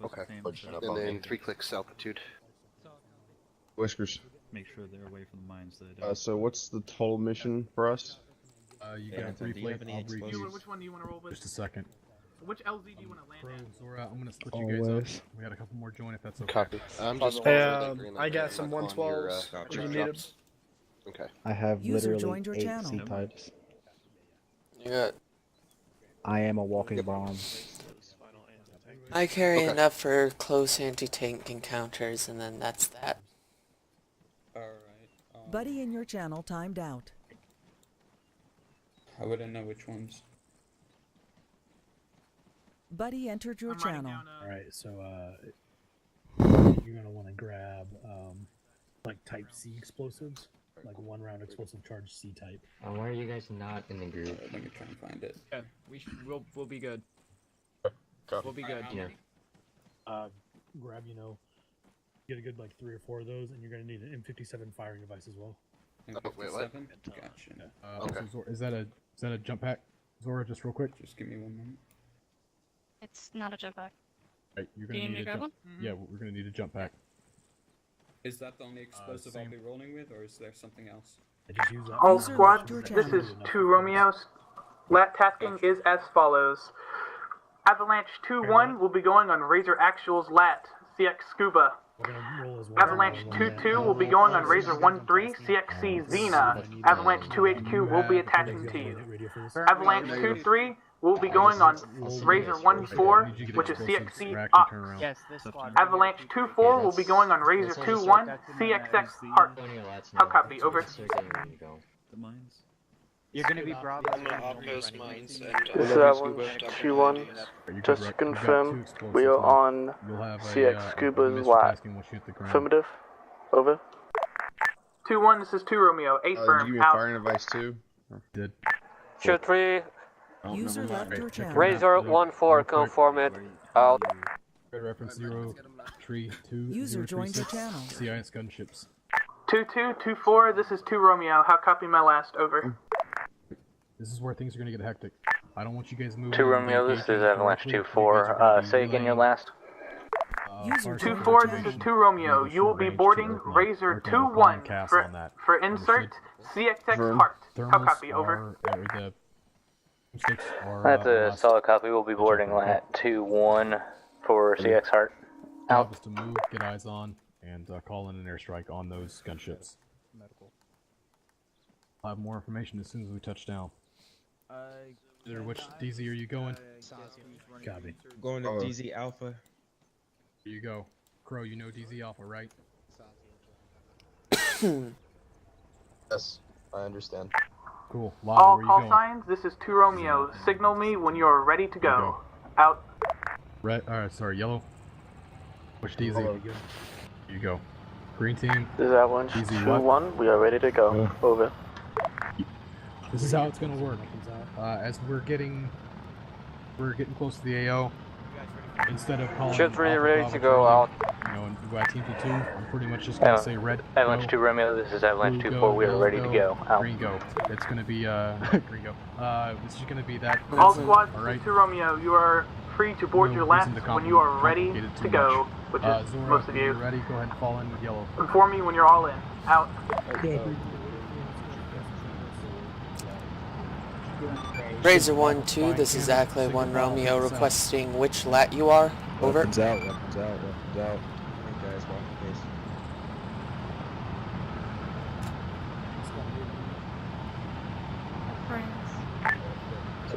Okay. And then 3 clicks altitude. Whiskers. Make sure they're away from the mines that So what's the total mission for us? You got 3 plates. I'll brief you. Which one do you want to roll with? Just a second. Which LZ do you want to land Pro, at? Zora, I'm gonna split you guys up. We got a couple more join if that's okay. Copy. I'm just I got some 112s. Would you need them? Okay. I have User literally joined your 8 channel. C-types. You got. I am a walking bomb. I carry enough for close anti-tank encounters, and then that's that. Alright. Buddy in your channel timed out. I wouldn't know which ones. Buddy entered your channel. Alright, so you're gonna want to grab like Type C explosives, like 1-round explosive charge C type. Why are you guys not in the group? Let me try and find it. Yeah, we'll be good. We'll be good. Yeah. Grab, get a good like 3 or 4 of those, and you're gonna need an M57 firing device as well. Wait, what? Gotcha. So Zora, is that a jump pack, Zora? Just real quick. Just give me 1 moment. It's not a jetpack. Right, you're gonna need a jump. Yeah, we're gonna need a jump pack. Is that the only explosive I'll be rolling with, or is there something else? I just use that. All squad, this is 2 Romeos. Lat tasking is as follows. Avalanche 2-1 will be going on Razor Actual's Lat, CX Scuba. Avalanche 2-2 will be going on Razor 1-3, CXC Xena. Avalanche 2HQ will be attaching to you. Avalanche 2-3 will be going on Razor 1-4, which is CXC Ox. Avalanche 2-4 will be going on Razor 2-1, CXX Heart. How copy? Over. The mines. You're gonna be Bravo. I'm gonna outpost mines and This is Avalanche 2-1. Just to confirm, we are on CX Scuba's lap. Affirmative. Over. 2-1, this is 2 Romeo. 8 Did you firm. give me a Out. firing device too? Did. Shoot 3. User left your channel. Razor 1-4, conform it. Out. Red reference 0, 3, 2, User 0, 3, joined your 6, channel. CIS gunships. 2-2, 2-4, this is 2 Romeo. How copy my last? Over. This is where things are gonna get hectic. I don't want you guys moving. 2 Romeo, this is Avalanche 2-4. Say again your last. User joined 2-4, your this is channel. 2 Romeo. You will be boarding Razor 2-1 for insert CXX Heart. How copy? Over. That's a solid copy. We'll be boarding Lat 2-1 for CX Heart. Out. Is to move, get eyes on, and call in an airstrike on those gunships. I'll have more information as soon as we touch down. Which DZ are you going? Copy. Going to DZ Alpha. Here you go. Crow, you know DZ Alpha, right? Yes, I understand. Cool. Lava, All where you call going? signs, this is 2 Romeo. Signal me when you are ready to go. Out. Red. Sorry, yellow. Which DZ? Here you go. Green team. This is Avalanche DZ 2-1. We are ready to go. Over. This is how it's gonna work. As we're getting close to the AO, instead of calling Shoot 3, Alpha ready Bravo to go. Out. and we got team to 2, I'm pretty much just gonna say red. Avalanche go, 2 Romeo, this is Avalanche blue 2-4. We are ready to go. Out. Green go. It's gonna be green go. This is gonna be that. All squads, all this right. is 2 Romeo. You are free to board No your reason last to when you are ready complicate it to too go, much. which is Zora, most of when you. you're ready, go ahead and fall in with yellow. Inform me when you're all in. Out. Razor 1-2, this is Ackley 1 Romeo requesting which lat you are. Over. Weapons out. Weapons out. Weapons out. Hey guys, walk the case.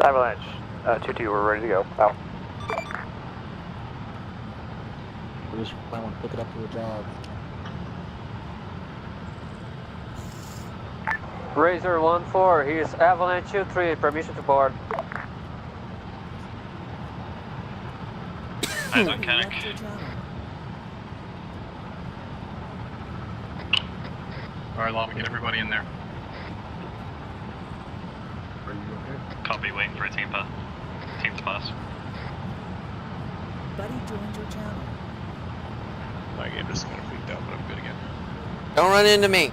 Avalanche 2-2. We're ready to go. Out. We just might want to pick it up to a job. Razor 1-4, here's Avalanche 2-3. Permission to board. Eyes on Kennick. Alright, Lava, get everybody in there. Are you okay? Copy, waiting for a team pass. Team's pass. Buddy joined your channel. My game just kind of freaked out, but I'm good again. Don't run into me.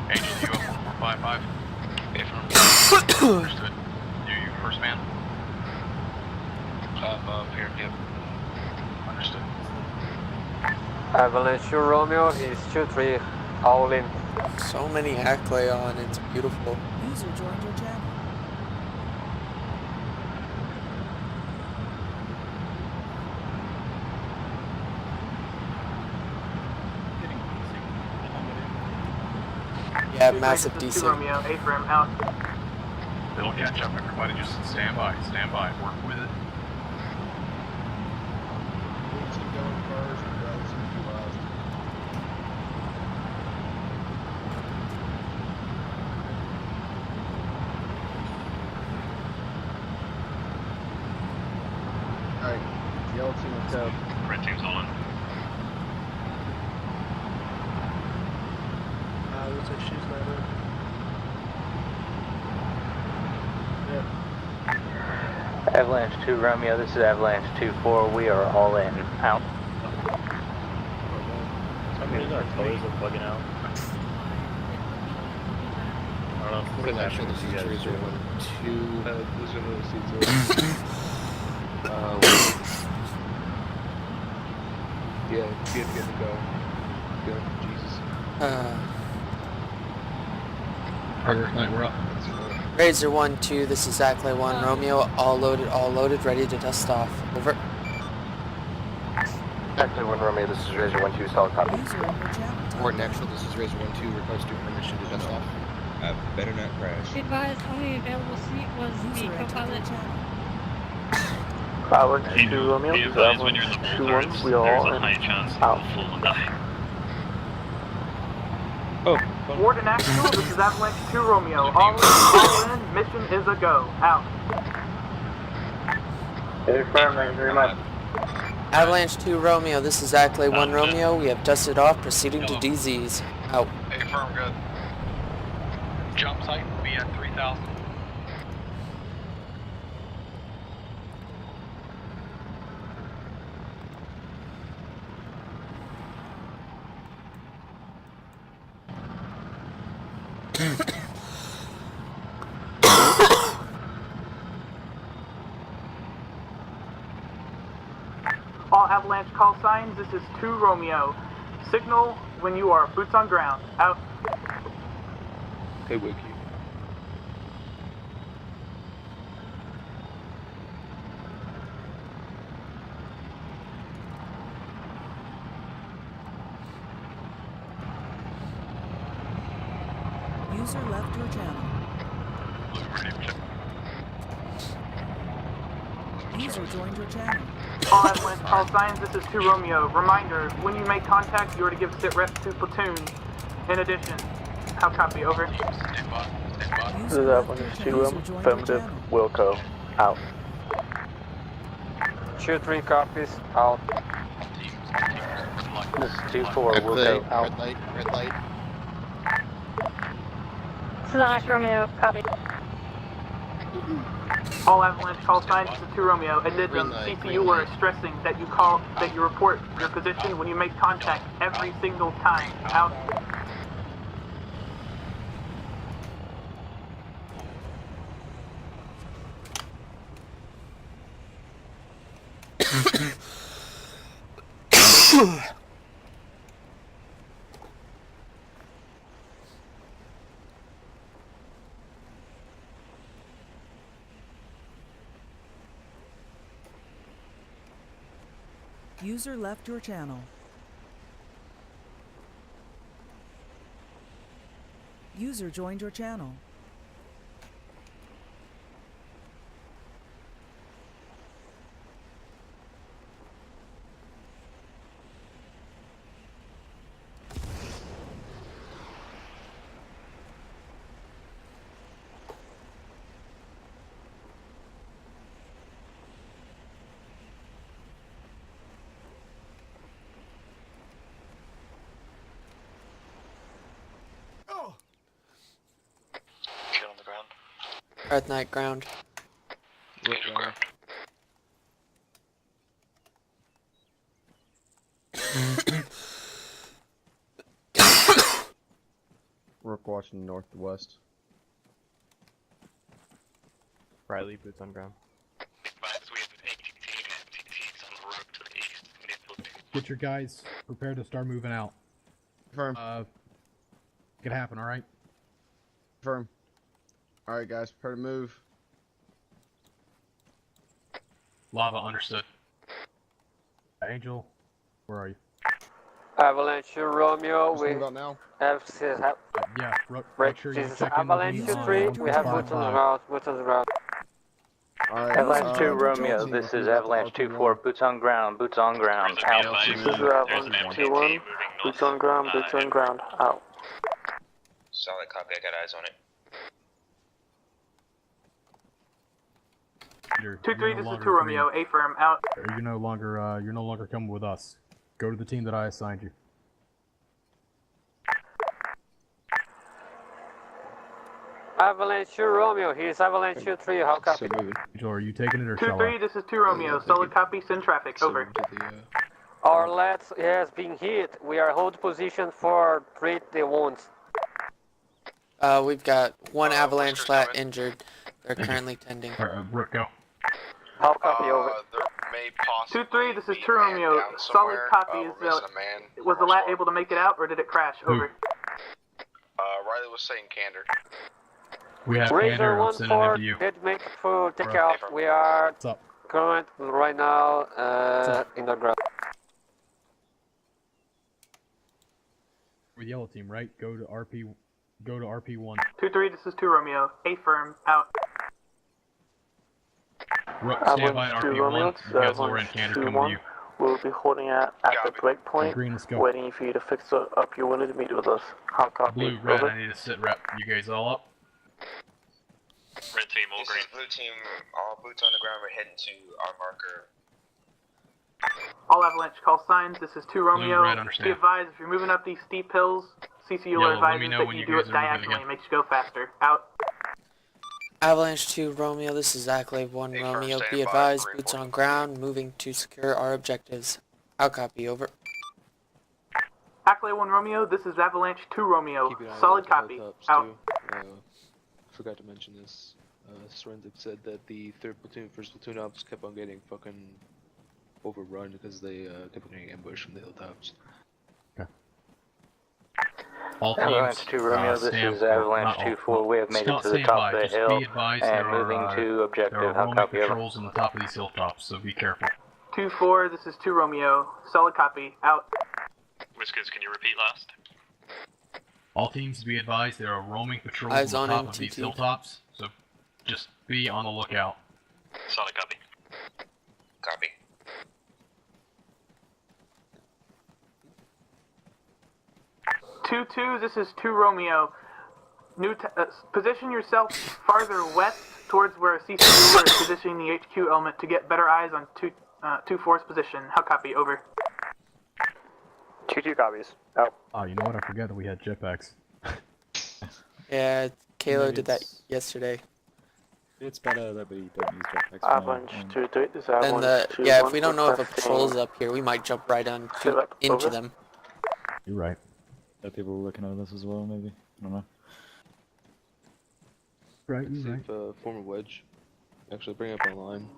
HCU 455. Understood. Avalanche 2 Romeo is 2-3, all in. So many Acklay on, it's beautiful. User joined your channel. Yeah, massive This is decent. Romeo, A-frame out. It'll catch up, everybody. Just stand by, work with it. Going first, relative last. Alright, yellow team with tab. Red team's all in. Looks like she's not in. Avalanche 2 Romeo, this is Avalanche 2-4, we are all in. Out. Some reason our colors are bugging out. I don't know if What is actually the seats racer 1, 2? Those are the seats. Yeah, good to go. Good, Jesus. We're up. Razor 1-2, this is Acklay 1 Romeo, all loaded, ready to dust off. Over. Actually, 1 Romeo, this is Razor 1-2, solid copy. User in your channel. Warden Actual, this is Razor 1-2, requesting permission to dust off. Better not crash. Advised only available seat was the User entered your co-pilot. channel. Avalanche 2 Romeo, Be this is advised when you're Avalanche in the 2-1, boulders, we are there's all a in. high chance Out. you'll fall and die. Warden Actual, this is Avalanche 2 Romeo. All in, mission is a go. Out. Affirm, thank you very much. Avalanche 2 Romeo, this is Acklay 1 Romeo, we have dusted off, proceeding to DZs. Out. Hey, firm, good. Jump site will be at 3,000. All Avalanche call signs, this is 2 Romeo. Signal when you are boots on ground. Out. Hey, Wiki. User left your channel. User joined your channel. All Avalanche call signs, this is 2 Romeo. Reminder, when you make contact, you are to give sit rep to platoon. In addition, how copy, over. This is Avalanche 2 affirmative, Wilco, out. 2-3 copies, out. This is 2-4, Wilco, out. Red light. This is Onyx Romeo, copy. All Avalanche call signs, this is 2 Romeo. Addendum, CPU were stressing that you report your position when you make contact every single time. Out. User left your channel. User joined your channel. Get on the ground. Red Knight ground. Ground. Rook watching northwest. Riley, boots on ground. Advised we have ATT and MTTs on the road to the east. Need to get your guys prepared to start moving out. Confirm. Make it happen, alright? Confirm. Alright, guys, prepare to move. Lava, understood. Angel, where are you? Avalanche Romeo, Let's we move out now. have yeah, make sure you check in Avalanche with me 3, on we have boots on the 5. ground, boots on the ground. Alright, Avalanche 2 Gel Romeo, team, this let's is move out to Avalanche RP1. 2-4, boots on ground, out. This is Avalanche 2-1, boots on ground, boots on ground, out. Solid copy, I got eyes on it. 2-3, this is 2 Romeo, A firm, out. You're no longer coming with us. Go to the team that I assigned you. Avalanche Romeo, here's Avalanche 3, how copy? Angel, are you taking it or shall 2-3, I? this is 2 Romeo, solid copy, send traffic, over. Our lads has been hit, we are hold position for treat the wounds. We've got one avalanche lat injured. They're currently tending. Rick, go. How copy, over? There may possibly 2-3, this is be 2 a man Romeo, down solid somewhere. copy, We're missing a man. was the lat able to make it out, or did it crash, over? Riley was saying Candor. We have Razor Candor, I'm sending him 1-4, to you. did make for take Bro. out, we are What's up? current right now, in the ground. With yellow team, right? Go to RP1. 2-3, this is 2 Romeo, A firm, out. Rook, stand by at Avalanche 2 RP1. Romeo, You guys are in Candor coming to you. We'll be holding at the break point, Green, let's go. waiting for you to fix up your window to meet with us. How copy? Blue, red, Over. I need a sit rep. You guys all up? Red team, all green. Blue team, all boots on the ground, we're heading to our marker. All avalanche call signs, this is 2 Romeo. red, understand. Be advised, if you're moving up these steep hills, CCU Yellow, let me advises know that when you you do guys it are moving diagonally, again. it makes you go faster. Out. Avalanche 2 Romeo, this is Acklave 1 Hey, Romeo. first Be stand by, advised, green boots for on you. ground, moving to secure our objectives. Out copy, over. Ackley 1 Romeo, this is Avalanche 2 Romeo. Solid copy. Out. Forgot to mention this. Sorendip said that the 3rd platoon, 1st platoon ops kept on getting fucking overrun because they kept on getting ambushed from the hilltops. All Avalanche teams, 2 Romeo, this stand is for- Avalanche not all- 2-4, we have made it to the stand top by. of the Just hill be advised and there moving are, to there are objective, how roaming copy, over? patrols on the top of these hilltops, so be careful. 2-4, this is 2 Romeo. Solid copy. Out. Whiskers, can you repeat last? All teams be advised there are roaming patrols Eyes on the on top of these MTT. hilltops, so just be on the lookout. Solid copy. Copy. Two, this is 2 Romeo. Position yourself farther west towards where CCU is positioning the HQ element to get better eyes on 2-4's position. How copy? Over. 2-2 copies. Out. Oh, you know what? I forgot that we had jetpacks. Yeah, Kalo did that yesterday. It's better that we don't use jetpacks. Avalanche 2-3, this is And Avalanche 2-1. yeah, if we don't know if a requesting patrol's up here, we might jump right on Philip, into over. them. You're right. People were looking at this as well, maybe. I don't know. Right, See if former wedge actually bring up online.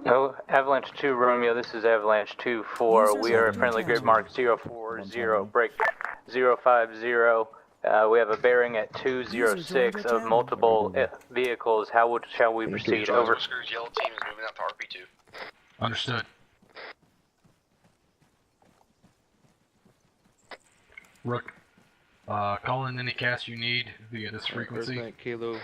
No, Avalanche 2 Romeo, this is Avalanche 2-4. User We are left friendly your grid channel. mark 040, break 050. We have a bearing at 206 of multiple vehicles. How shall we proceed? Over. Whiskers, yellow team is moving out to RP2. Understood. Rook, call in any cast you need via this frequency. First night, Kalo,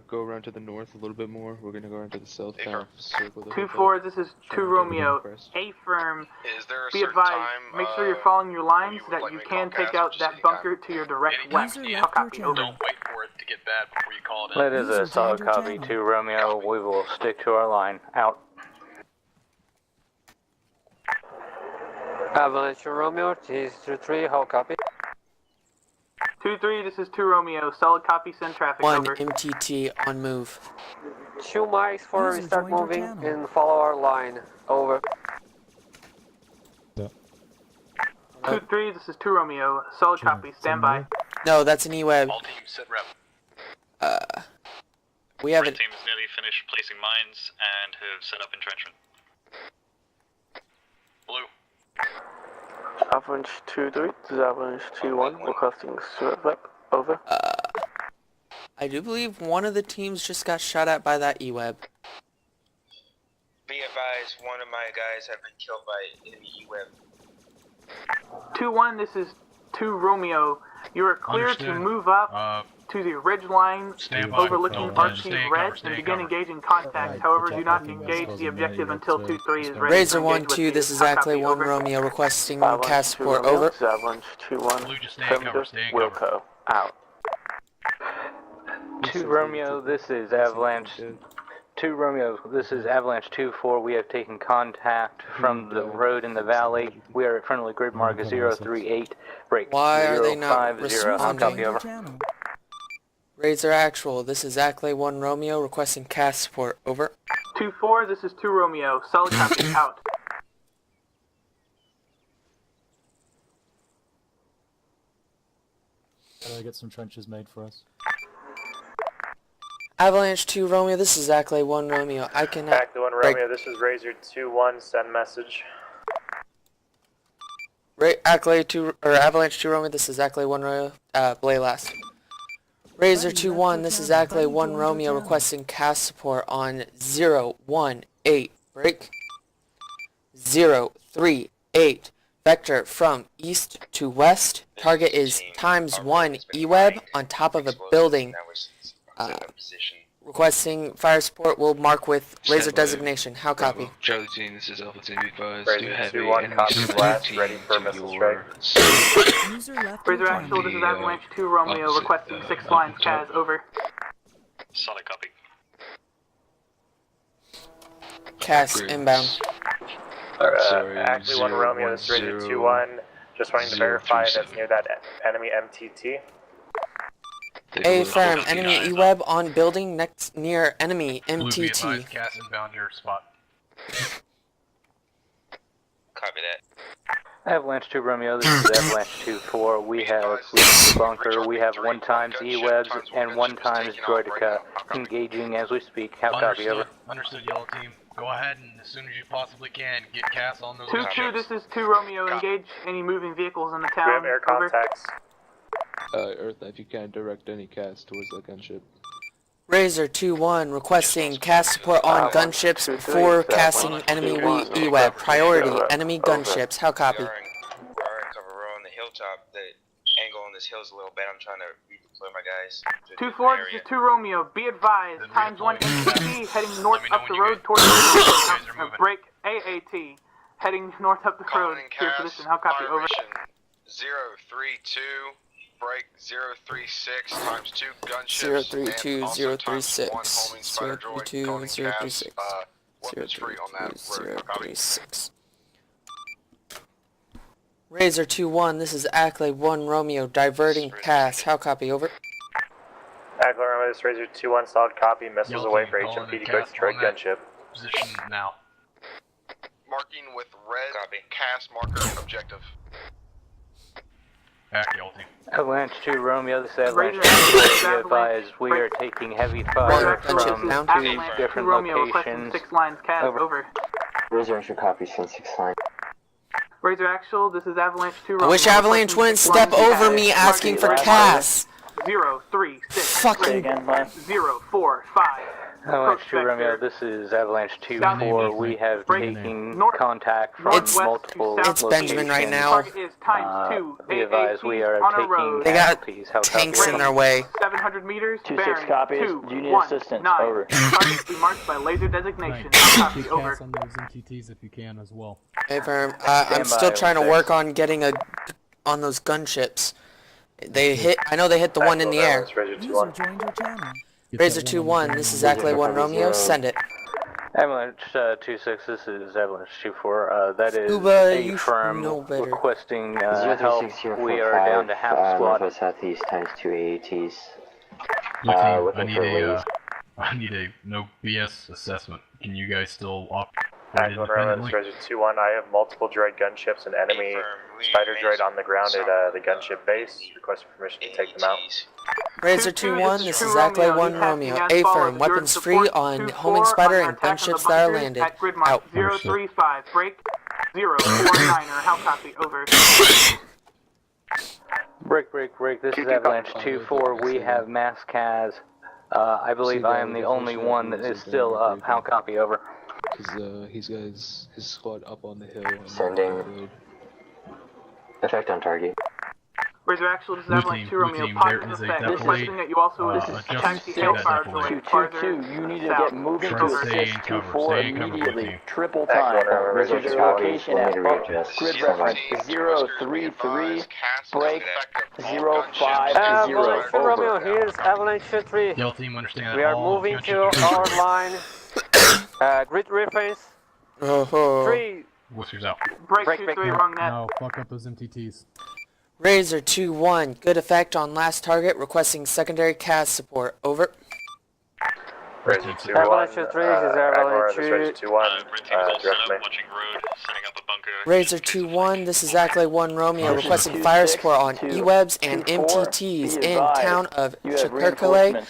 go around to the north a little bit more. We're gonna go around to the south, kind of circle the 2-4, this is 2 Romeo. A firm. Is there a Be certain advised, time, make sure you're following your lines so that like you me to can call take cast, out just that anytime? bunker to your direct west. User How left your copy? Over. channel. Wait for it to get bad before you call it in. That is a User solid joined your copy, channel. 2 Romeo. We will stick to our line. Out. Avalanche Romeo, T3, how copy? 2-3, this is 2 Romeo. Solid copy, send traffic. 1 Over. MTT on move. 2 mics for User we start joined your moving channel. and follow our line. Over. 2-3, this is 2 Romeo. Solid copy, stand by. No, that's an E-Web. All teams sit rep. We Red haven't. team is nearly finished placing mines and have set up entrenchment. Blue, Avalanche 2-3, this is Avalanche 2-1, requesting SWIFT. Over. I do believe one of the teams just got shot at by that E-Web. Be advised, one of my guys have been killed by enemy E-Web. 2-1, this is 2 Romeo. You are clear to move up to the ridge line overlooking RT Red and begin engaging contact. However, do not engage the objective until 2-3 is ready. Razor 1-2, this is Ackley 1 Romeo requesting cast support. Over. Avalanche 2-1, affirmative, Wilco, out. 2 Romeo, this is Avalanche. 2 Romeo, this is Avalanche 2-4. We have taken contact from the road in the valley. We are at friendly grid mark 038. Break. Why are they not 050. Copy, over. Razor Actual, this is Ackley 1 Romeo requesting cast support. Over. 2-4, this is 2 Romeo. Solid copy, out. How do I get some trenches made for us? Avalanche 2 Romeo, this is Ackley 1 Romeo. I cannot... Ackley 1 Romeo, this is Razor 2-1, send message. Ackley 2, or Avalanche 2 Romeo, this is Ackley 1 Romeo, belay last. Razor 2-1, this is Ackley 1 Romeo requesting cast support on 018. Break. 038. Vector from east to west. Target is ×1 E-Web on top of a building. Requesting fire support will mark with laser designation. How copy? Charlie team, this is Alpha Team B5. Razor 2-1, copy blast, ready for missile strike. Razor Actual, this is Avalanche 2 Romeo requesting 6 lines, Kaz, over. Solid copy. Cast inbound. Ackley 1 Romeo, this is Razor 2-1, just wanting to verify that's near that enemy MTT. A firm, enemy E-Web on building next near enemy Blue, be MTT. advised, cast inbound your spot. Copy that. Avalanche 2 Romeo, this is Avalanche 2-4. We have reached the bunker. We have 1 times E-Webs and 1 times Droidica engaging as we speak. How copy, over? Understood, yellow team. Go ahead and as soon as you possibly can, get cast on those 2-2, this is 2 Romeo. Engage any moving vehicles in the town. We have air contacts. Earth, if you can direct any cast towards that gunship. Razor 2-1 requesting cast support on gunships before casting enemy E-Web. Priority, enemy gunships. How copy? We're in cover. We're on the hilltop. The angle on this hill is a little bad. I'm trying to redeploy my guys. 2-4, this is 2 Romeo. Be advised, ×1 MTT heading north up the road towards the break AAT heading north up the road to your position. How copy, over? 032. Break 036 times 2 gunships. 032 036 032 036 036. Razor 2-1, this is Ackley 1 Romeo diverting cast. How copy, over? Ackley Romeo, this is Razor 2-1, solid copy, missiles away for HMP to go Detroit gunship. Position now. Marking with red. Copy. Cast marker objective. Back, yellow team. Avalanche 2 Romeo, this is Avalanche 2. Be advised, we are taking heavy fire from 2 different locations. 6 lines, Kaz, over. Razor Actual copy, send 6 lines. Razor Actual, this is Avalanche 2 I Romeo. wish Avalanche wouldn't step over me asking for cast. 036 Fucking 045. Avalanche 2 Romeo, this is Avalanche 2-4. We have taken contact from multiple It's Benjamin right now. Be advised, we are taking They got casualties. How tanks copy, in their way. 700 meters, 2-6 copies. Do you need assistance? Over. Targets be marked by laser designation. Copy, over. on those MTTs if you can as well. Hey, firm. I'm still trying to work on getting on those gunships. They hit. I know they hit the one in the air. User joined your channel. Razor 2-1, this is Ackley 1 Romeo. Send it. Avalanche 2-6, this is Avalanche 2-4. That is Uba, a you firm know better. requesting help. We are down to half squad. Northwest Southeast times 2 AATs. I need a no BS assessment. Can you guys still operate independently? This is Razor 2-1, I have multiple droid gunships and enemy spider droid on the ground at the gunship base. Request permission to take them out. Razor 2-1, this is Ackley 1 Romeo. A firm, weapons free on homing spider and gunships that are landed. Out. 035, break. 049er, how copy, over. Break. This is Avalanche 2-4. We have mass CAS. I believe I am the only one that is still up. How copy, over. He's got his squad up on the hill. Sending. Effect on target. Razor Actual, this is Avalanche 2 Romeo, positive effect. Requesting that you also taxi Hellfire droid farther 2-2, you need to south. get moving to Over. assist 2-4 immediately. Triple time. Razor your location at grid reference 033, break 050. Avalanche 2 Romeo, here's Avalanche 3. Yell team, understand that We are all moving to gunships our line. Grid reference 3. Whiskers out. Break 2-3, wrong net. No, fuck up those MTTs. Razor 2-1, good effect on last target, requesting secondary CAS support, over. Razor 2-1, Avalanche 3, this is Avalanche 2. Razor 2-1, direct me. Razor 2-1, this is Ackley 1 Romeo, requesting fire support on E-Webs and MTTs in town of Chicurcule,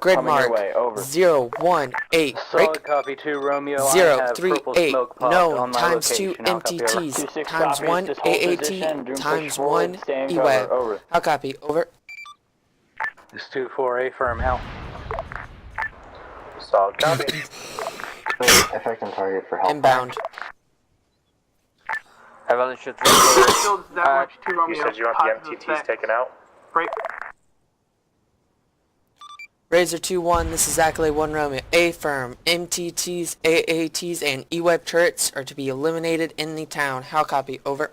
grid mark 018, break Solid copy 2 Romeo. I have purple 038, smoke popped known, on my times 2 location. I'll copy, over. MTTs, times 1 AAT, times 1 E-Web. How copy, over. This 2-4, affirm, out. Solid copy. Effect on target for help. Inbound. Avalanche 3. You said you want the MTTs taken out? Break. Razor 2-1, this is Ackley 1 Romeo. A-firm, MTTs, AATs, and E-Web turrets are to be eliminated in the town. How copy, over.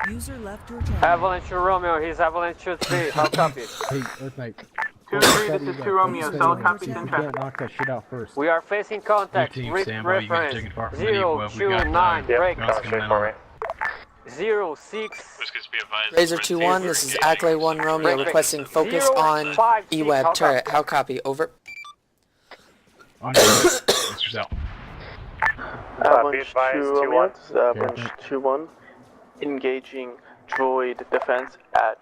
User left your channel. Avalanche Romeo, here's Avalanche 3. How copy? Hey, Earthmate. 2-3, this is 2 Romeo, solid copy, send traffic. Knock that shit out first. We are facing contact. Team, Grid stand by. You guys reference taking far from any web. We got 029, break Coming straight for me. 06. Razor 2-1, this is Ackley 1 Romeo, requesting focus on E-Web turret. How copy, over. Whiskers out. Avalanche 2 Romeo, this is Avalanche 2-1. Engaging droid defense at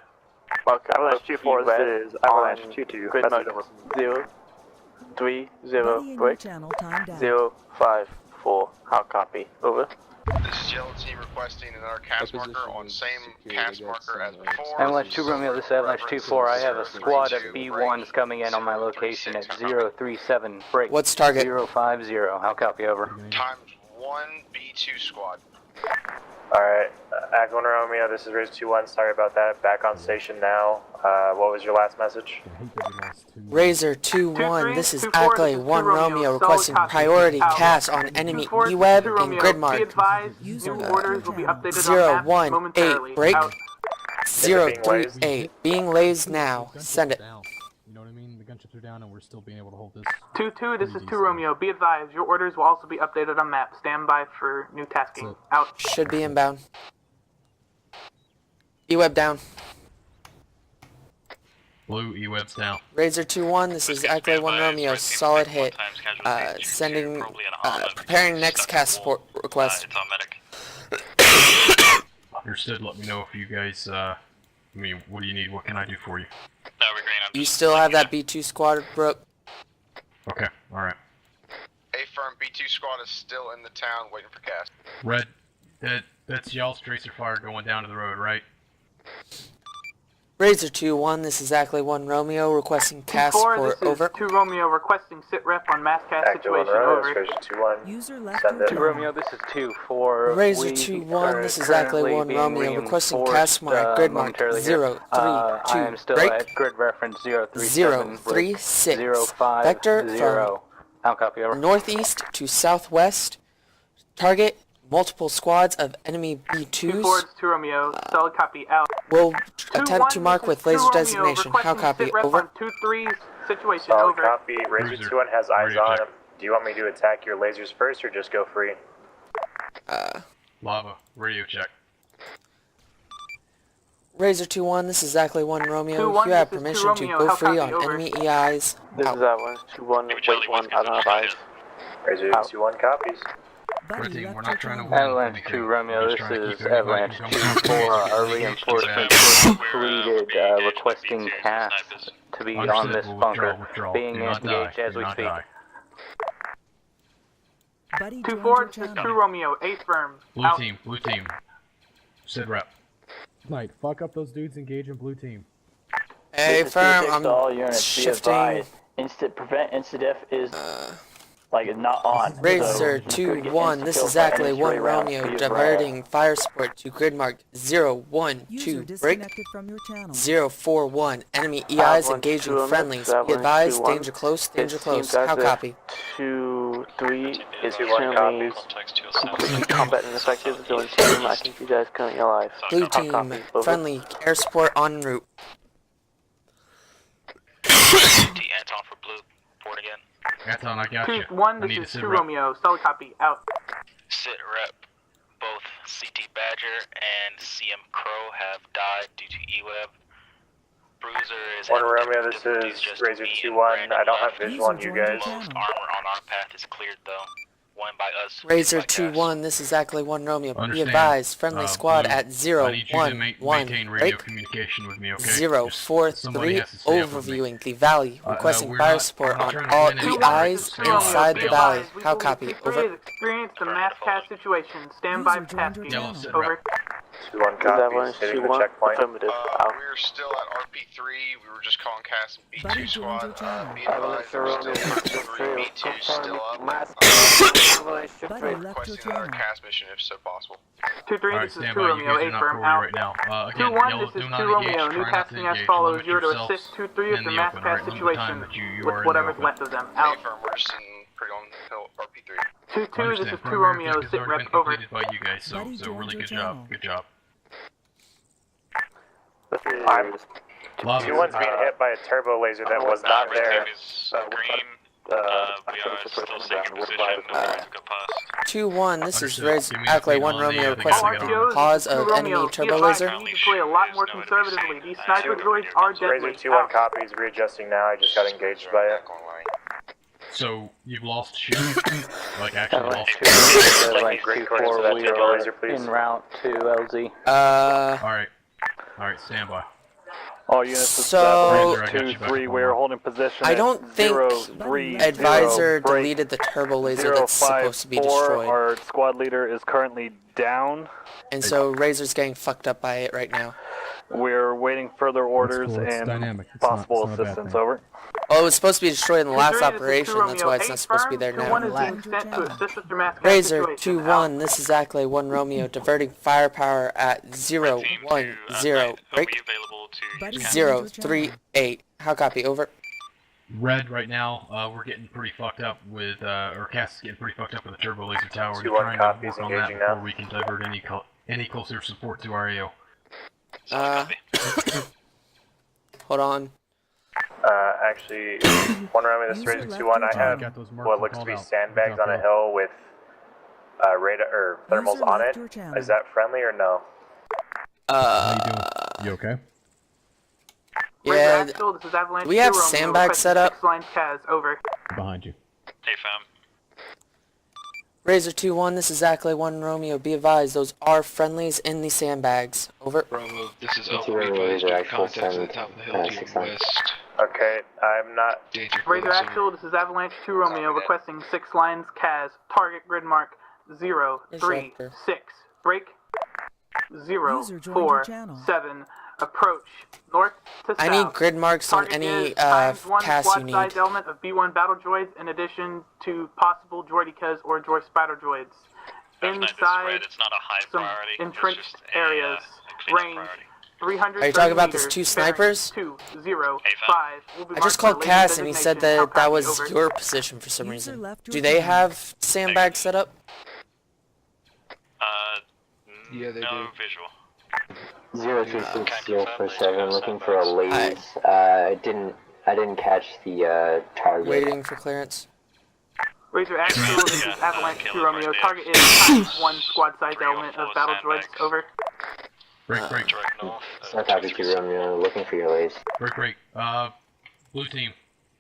Avalanche 2-4, this is Avalanche 2-2. grid mark 030, break Channel timed out. 054. How copy, over. This is Yellow Team requesting another cast marker on same cast marker as before. Avalanche 2 Romeo, this is Avalanche 2-4. I have a squad of B1s coming in on my location at 037, break. What's target? 050. How copy, over. Times 1 B2 squad. Alright, Aargonar Romeo, this is Razor 2-1, sorry about that. Back on station now. What was your last message? Razor 2-1, this is Ackley 1 Romeo, requesting priority CAS on enemy E-Web and grid mark 018, break 038, being lazed now, send it. You know what I mean? The gunships are down and we're still being able to hold this. 2-2, this is 2 Romeo, be advised, your orders will also be updated on map. Stand by for new tasking. Out. Should be inbound. E-Web down. Blue E-Web's down. Razor 2-1, this is Ackley 1 Romeo, solid hit. Preparing next cast support request. Understood, let me know if you guys, what do you need? What can I do for you? You still have that B2 squad, Brooke? Okay, alright. A-firm B2 squad is still in the town waiting for cast. Red, that's y'all's tracer fire going down to the road, right? Razor 2-1, this is Ackley 1 Romeo, requesting cast support, over. 2 Romeo, requesting sit rep on mass cast situation, over. Razor 2-1, User left send your it. 2 channel. Romeo, this is 2-4. Razor 2-1, this is Ackley 1 Romeo, requesting cast mark, grid mark 032, I am still break at grid reference 037, 036, 050. vector from How copy, over. northeast to southwest, target multiple squads of enemy 2 B2s. forwards, 2 Romeo, solid copy, out. Will attempt to 2-1, mark this with is laser 2 Romeo, designation. How requesting copy, sit rep over. on 2-3's situation, Solid over. copy, Razor 2-1 has eyes on him. Do you want me to attack your lasers first or just go free? Lava, radio check. Razor 2-1, this is Ackley 1 Romeo. 2-1, You have this is 2 permission to Romeo, go how free copy, on over. enemy EIs. This Out. is Avalanche 2-1, wait 1, I don't have eyes. Razor 2-1 copies. Buddy Team, left we're your not trying to channel. win. Avalanche 2 Romeo, We're this just trying to is keep everybody Avalanche from 2-4. going. Our reinforcements were completed, requesting CAS to be on Understood, this we'll bunker, withdraw. being Do not die. engaged as Do we not speak. die. Buddy 2-4, this is 2 Romeo, 8 firm. Blue Out. team, blue team. Sid rep. Knight, fuck up those dudes, engage in blue team. Hey, firm, all I'm units, shifting. Prevent insta-diff is like not on. Razor 2-1, this is exactly 1 Romeo, diverting fire support to grid mark 012, break. From your channel. 041, enemy EIs engaging friendlies. Be advised, danger close, how copy? 2-3 is currently completely combat ineffective. Zone team, I think you guys currently alive. Blue team, friendly, air support en route. Anton for blue, port again. Anton, I got you. 2-1, this is 2 Romeo, solid copy, out. Sit rep. Both CT Badger and CM Crow have died due to E-Web. Bruiser is 1 Romeo, this is Razor 2-1. I don't have visual on you guys. Most armor on our path is cleared though. One by us. Razor 2-1, this is exactly 1 Romeo. Be Understand. advised, friendly squad Blue, at 011, maintain radio break. communication with me, okay? 043, has to stay up with me. overviewing the valley, requesting we're fire not- support I'm on trying to all get in. EIs inside the valley. How copy? Over. has experienced a mass cast situation. Stand by tasking. Yellow, sit Over. 2-1 copies, hitting the checkpoint. Affirmative. We're still at RP3. We were just calling cast B2 squad. Be advised, we're still B2 still up. Buddy left your Requesting another channel. cast mission if so possible. 2-3, Alright, this is stand 2 by. You Romeo, guys are 8 not firm, for out. right now. Again, 2-1, yellow, this is do 2 not Romeo, engage. new Try not to tasking as engage. follows. Limit 0 to yourselves assist 2-3 with in the the mass open, cast alright? Limit the time situation that you with are in the whatever's open. left of them. Out. Firm, we're just in pretty on RP3. 2-2, this is 2 Primary Romeo, objectives sit already rep, been over. completed by you guys, so Buddy joined really your good channel. job. Good job. I'm Love 2-1's being hit by a turbo laser that was not there. Green. We are still taking position. No one took a pass. 2-1, this is Understood. Riz Give me Ackley update 1 on the Romeo other requesting guys. RTOs, pause this is 2 of Romeo. enemy Be turbo advised, laser. we need to play a lot more conservatively. These sniper droids are deadly. Razor 2-1 copies, readjusting now. I just got engaged by it. So, you've lost ship? Like, actually lost Like 2-4, we are en route to LZ. Alright, stand by. All units So, 2-3, we are holding position. I don't think 0-3, Advisor break. deleted the turbo laser that's supposed to be 0-5-4, destroyed. our squad leader is currently down. And so Razor's getting fucked up by it right now. We're waiting further orders and possible assistance, over. Oh, it was supposed to be destroyed in the last 2-3, this is 2 operation, that's Romeo, why it's 8 not supposed to be firm. there 2-1 is now. being sent to assist with your mass cast Razor situation. 2-1, this is Ackley 1 Romeo, diverting firepower at 010, break. 038. How copy, over. Red, right now, we're getting pretty fucked up with, or Cass is getting pretty fucked up with the turbo laser tower. We're 2-1 trying to copies, work on that engaging before now. we can divert any closer support to our AO. Hold on. Actually, 1 Romeo, this is Razor 2-1. I have what looks to be sandbags on a hill with radar or thermals on it. Is that friendly or no? How you doing? You okay? Yeah, Axel, this is Avalanche we have 2 Romeo, sandbags requesting set up. 6 lines Kaz, over. Behind you. Hey, fam. Razor 2-1, this is Ackley 1 Romeo, be advised, those are friendlies in the sandbags, over. Bravo, this is Razor actual send 6 line. Okay, I'm not. Razor Axel, this is Avalanche 2 Romeo, requesting 6 lines Kaz, target grid mark 036, break 047, approach north to south. I need grid marks on Target any is times 1 cast squad you need. size element of B1 battle droids in addition to possible droidicas or droid spider droids. Inside it's not a high some priority. entrenched areas, range 300 Are you talking about those meters, 2 snipers? 205. We'll be I just marked called for Cass and he designation. said that How that copy, was over. your position for some reason. Do they have sandbags set up? Yeah, they no visual. 026047, looking for a laze. I didn't catch the target. Waiting for clearance. Razor Axel, this is Avalanche 2 Romeo. Target is times 1 squad size element of battle droids, over. Break. Not copy 2 Romeo, looking for your laze. Break. Blue team,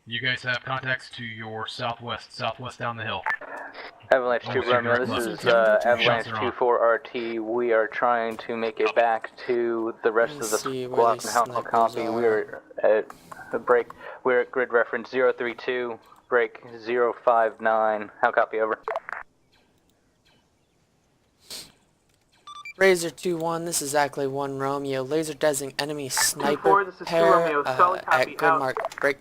you guys have contacts to your southwest down the hill. Avalanche 2 Romeo, this is Avalanche 2-4 RT. We are trying to make it back to the rest of the squad from Helpful Copy. We're at a break. We're at grid reference 032, break 059. How copy, over? Razor 2-1, this is Ackley 1 Romeo. Laser desing enemy sniper 2-4, this is 2 pair Romeo. Solid at copy, grid out. mark break.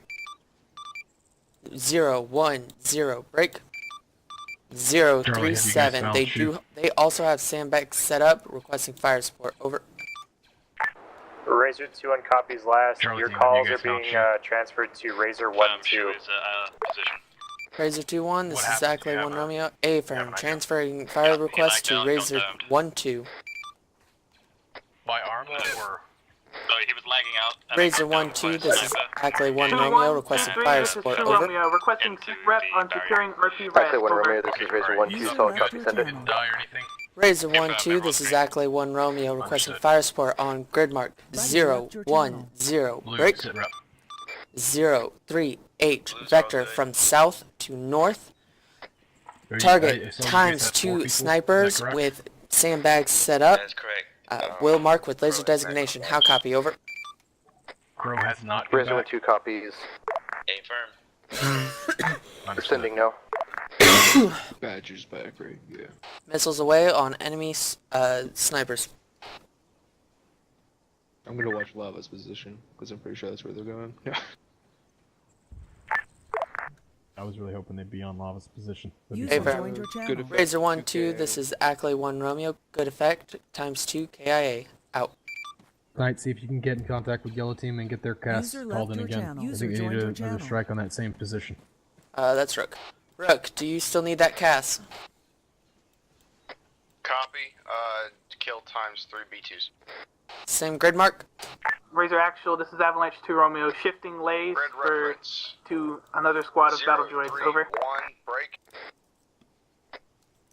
0-1-0 break. 0-3-7. They also have sandbags set up, requesting fire support. Over. Razor 2-1 copies last. Charlie, Your team, calls you are guys being out. transferred to Razor 1-2. Position. Razor 2-1, this is Ackley 1 Romeo. Affirm, transferring Got fire me request to knocked out, Razor got 1-2. By armor or? So he was lagging out. Razor 1-2, this is Ackley 1 Romeo, requesting fire support. This is 2 Over. Romeo, requesting seat rep on securing RP red. Ackley 1 Over. Romeo, this is Razor 1-2, solid copy, send it. Didn't die or anything? Razor 1-2, this is Ackley 1 Romeo, requesting fire support on grid mark 0-1-0 break. 0-3-8 vector from south to north. Target times 2 snipers with sandbags set up. That is correct. Will mark with laser designation. How copy? Over. Crow has not come Razor back. 1-2 copies. Affirm. Sending no. Badger's back, right? Yeah. Missiles away on enemy snipers. I'm gonna watch Lava's position, because I'm pretty sure that's where they're going. Yeah. I was really hoping they'd be on Lava's position. Affirm. Razor 1-2, this is Ackley 1 Romeo. Good effect, times 2 KIA. Out. Alright, see if you can get in contact with Yellow Team and get their cast called in again. I think they need another strike on that same position. That's Rook. Rook, do you still need that cast? Copy. Kill times 3 B2s. Same grid mark? Razor Actual, this is Avalanche 2 Romeo, shifting lays to another squad of battle droids. Over. 1 break.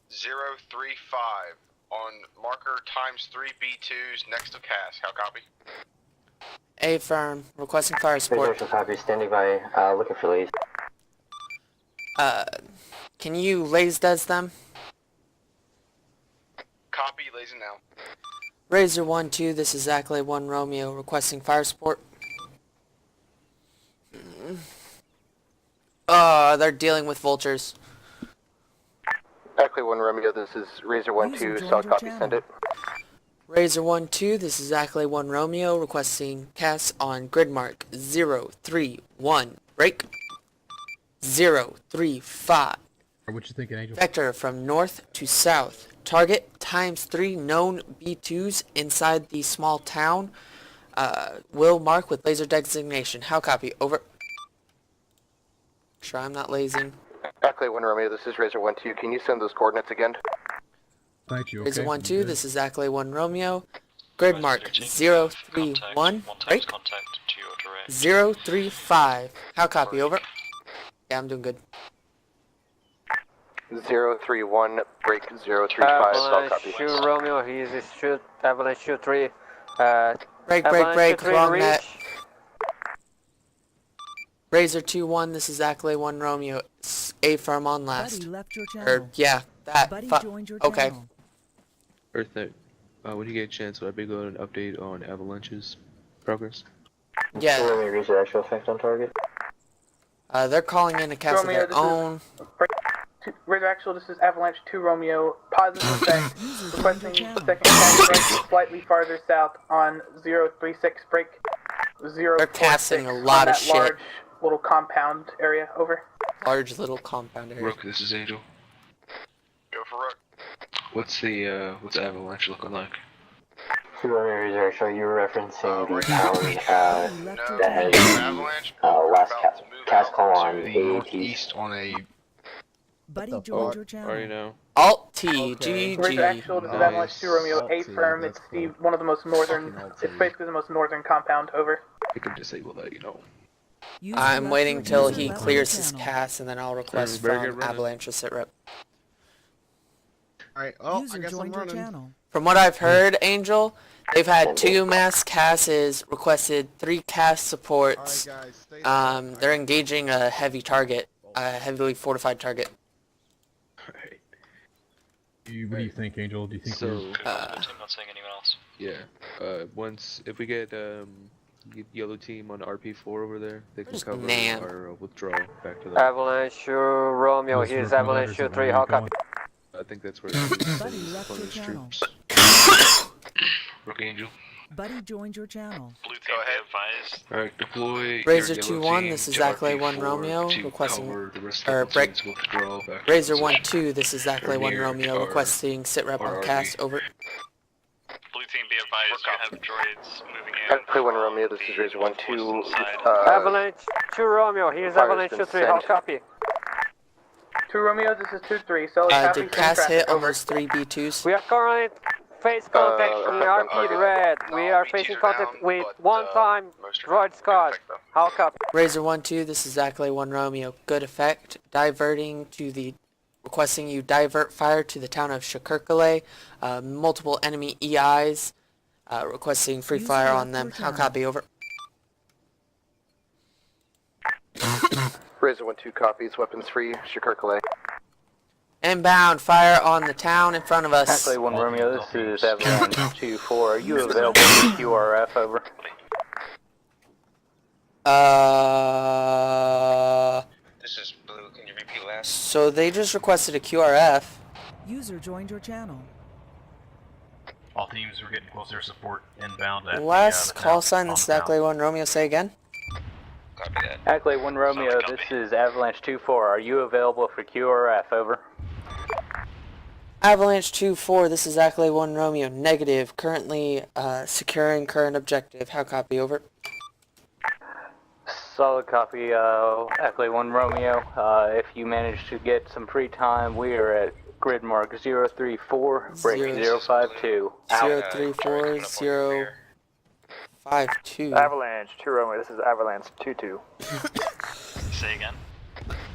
035 on marker times 3 B2s next to cast. How copy? Affirm. Requesting fire support. Visual copy, standing by, looking for leads. Can you laser des them? Copy, laser now. Razor 1-2, this is Ackley 1 Romeo, requesting fire support. They're dealing with vultures. Ackley 1 Romeo, this is Razor 1-2, solid copy, send it. Razor 1-2, this is Ackley 1 Romeo, requesting cast on grid mark 0-3-1, break. 0-3-5. What you thinking, Angel? Vector from north to south. Target times 3 known B2s inside the small town. Will mark with laser designation. How copy? Over. Sure, I'm not lasing. Ackley 1 Romeo, this is Razor 1-2, can you send those coordinates again? Thank you. Razor 1-2, this is Ackley 1 Romeo. Grid mark 0-3-1. Break. 0-3-5. How copy? Over. Yeah, I'm doing good. 031 break 035 solid copy. Shoot Romeo, he is shoot Avalanche shoot 3. Break, wrong net. Razor 2-1, this is Ackley 1 Romeo. Affirm on last. Yeah, that. Okay. Earth Knight, when you get a chance, would I be going to update on Avalanche's progress? Yeah. Razor actual effect on target. They're calling in a cast of their own. Razor Actual, this is Avalanche 2 Romeo, positive effect, requesting second cast strike slightly farther south on 036 break. 046 They're casting a lot of shit. Large little compound area. Over. Large little compound area. Rook, this is Angel. Go for Rook. What's Avalanche looking like? Razor actual, you were referencing the town that has last cast call on AAT. East on a... Buddy joined your channel. Already know. Alt T, GG. Razor Actual, this is Avalanche 2 Romeo, Affirm, it's one of the most northern, it's basically the most northern compound. Over. I can disable that, you know. I'm waiting till he clears his cast and then I'll request from Avalanche to sit rep. Alright, oh, I guess I'm running. From what I've heard, Angel, they've had 2 mass casts, requested 3 cast supports. They're engaging a heavy target, a heavily fortified target. What do you think, Angel? Do you think so? Not saying anyone else. Yeah. Once if we get Yellow Team on RP4 over there, they can cover our withdrawal back to the Avalanche Romeo. Here's Avalanche 3. How copy? I think that's where it's troops. Rook Angel. Buddy joined your channel. Blue team be advised. Alright, deploy. Razor your 2-1, team this is to Ackley RP4 1 Romeo, to requesting, cover the rest of or the break, platoons will withdraw back to Razor position. 1-2, this is Ackley 1 near Romeo, our- requesting sitrep our on RV. cast, over. Blue team be advised. You have droids moving in. Ackley 1 Romeo, this is Razor 1-2. Avalanche 2 Romeo, here's Avalanche 2-3, how copy? 2 Romeo, this is 2-3, solid copy. Did Cass hit on those 3 B2s? We are currently face contact in RP red. We are facing contact with one-time droid squad. How copy? Razor 1-2, this is Ackley 1 Romeo, good effect, requesting you divert fire to the town of Shakurkale, multiple enemy EIs, requesting free fire on them, how copy, over. Razor 1-2 copies, weapons free, Shakurkale. Inbound fire on the town in front of us. Ackley 1 Romeo, this is Avalanche 2-4. Are you available for QRF, over? This is Blue. Can you repeat last? So they just requested a QRF. User joined your channel. All teams are getting closer support inbound at Last the call town, sign, this is Ackley 1 Romeo, say again. Copy that. Ackley 1 Romeo, this is Avalanche 2-4. Are you available for QRF, over? Avalanche 2-4, this is Ackley 1 Romeo, negative, currently securing current objective, how copy, over. Solid copy, Ackley 1 Romeo. If you manage to get some free time, we are at grid mark 034, break 052. 034-052. Avalanche 2 Romeo, this is Avalanche 2-2. Say again.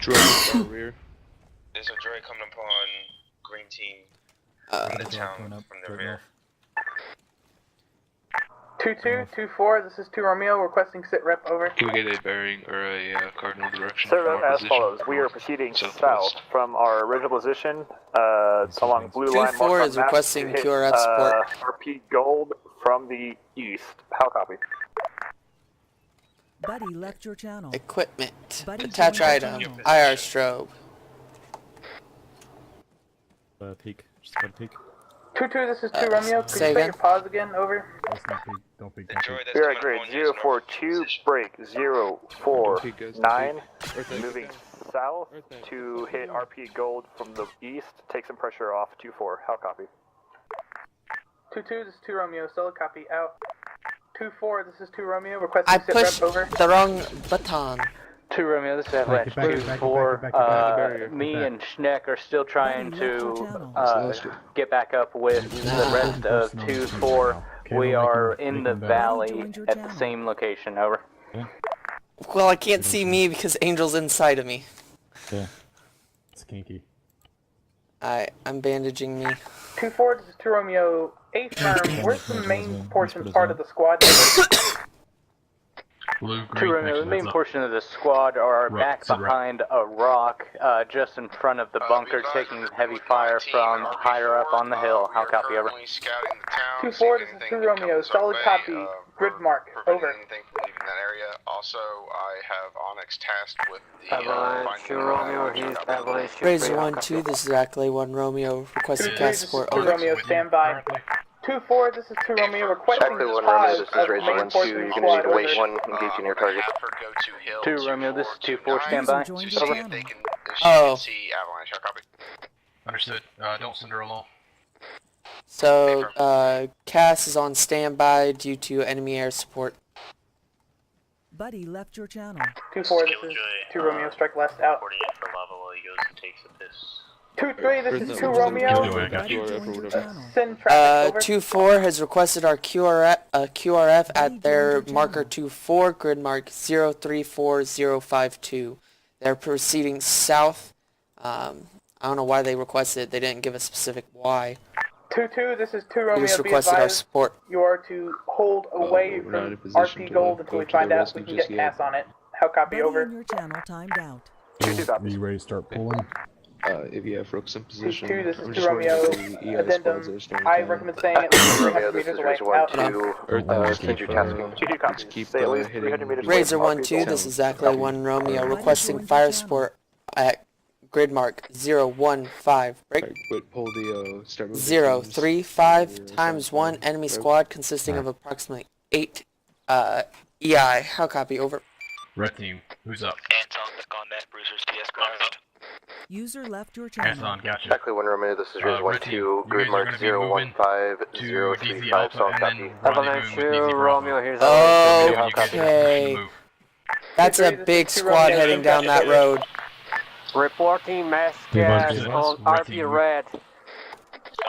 Droid in the rear. There's a droid coming up on green team from the town from the rear. 2-2, 2-4, this is 2 Romeo, requesting sitrep, over. Can we get a bearing or a cardinal direction? Sir, from our as position? follows. We are proceeding Southwest. south from our original position along blue line. 2-4 is requesting QRF support. RP Gold from the east. How copy? Buddy left your channel. Equipment, Buddy attach joined your item, channel. IR strobe. Peek. Just got a peek. 2-2, this is 2 Romeo, could you say say again? your pause again, over? Don't peek. The droid that's We are at coming grade up on you is 042, break 049, Earth moving south to hit RP Gold from the east. Take some pressure off 2-4. How copy? 2-2, this is 2 Romeo, solid copy, out. 2-4, this is 2 Romeo, requesting I sitrep, pushed over. the wrong button. 2 Romeo, this is Avalanche back, 2-4. Me and Schneck are still trying to get back up with the rest of 2-4. We are in the valley at the same location, over. Well, I can't see me because Angel's inside of me. Yeah. It's kinky. I'm bandaging me. 2-4, this is 2 Romeo, A firm, where's the main portion part of the squad? Blue, 2 green, Romeo, the connection, main what's up? portion of the squad are back sit right. behind a rock just in front of the bunker, taking heavy fire from higher up on the hill. How copy, over? 2-4, this is 2 Romeo, solid copy, grid mark, over. Anything from leaving that area. Also, I have Onyx tasked with the Avalanche 2 Romeo, here's Avalanche 2-3. Razor 1-2, this is Ackley 1 Romeo, requesting 2-3, cast this is support, 2 over. Romeo, stand by. 2-4, this is 2 Romeo, requesting Ackley 1 pause Romeo, this is of Razor main 1-2. portion You're of going to need to squad, wait over. 1, engage in your target. Have her go to hill 2 Romeo, this is 2-4, stand by. User joined to your see if channel. they can Oh. see Avalanche. How copy? Understood. Don't send her alone. So, Cass is on standby due to enemy air support. Buddy left your channel. 2-4, this is 2 Romeo, strike left, out. For lava while he goes and takes a piss. 2-3, this is 2 Give Romeo, it away, I got Buddy you. joined your channel. send traffic, over. 2-4 has requested our QRF at their marker 2-4, grid mark 034-052. They're proceeding south. I don't know why they requested it. They didn't give a specific why. 2-2, this is 2 They Romeo, just be requested our advised, support. you are to hold away we're not in from position RP to Gold until go we to find the out west if we can just get yet. Cass on it. How copy, Buddy over. in your channel timed out. Are you ready to start pulling? If you have Rooks in position, 2-2, this I'm is just 2 wondering Romeo, if the EI squads addendum, are starting I to- recommend staying at least Romeo, 300 this meters is away, Razor out. 1-2. Send your tasking. 2-2 copies. keep, Stay at least hitting 300 meters away Razor from RP 1-2, Gold. this is Ackley 1 Romeo, Buddy requesting joined fire your channel. support at grid mark 015, break. Wait, pull the, start moving 035 times 1 enemy squad consisting of approximately 8 EI. How copy, over. Red team, who's up? Anton, back on that. Bruiser's TS ground. User left your channel. Anton, gotcha. Exactly 1 Romeo, this is Res 1-2, grid mark 015035, solid copy. Avalanche 2, Romeo, here's Okay. That's a big squad heading down that road. Reporting mass gas on RP Red.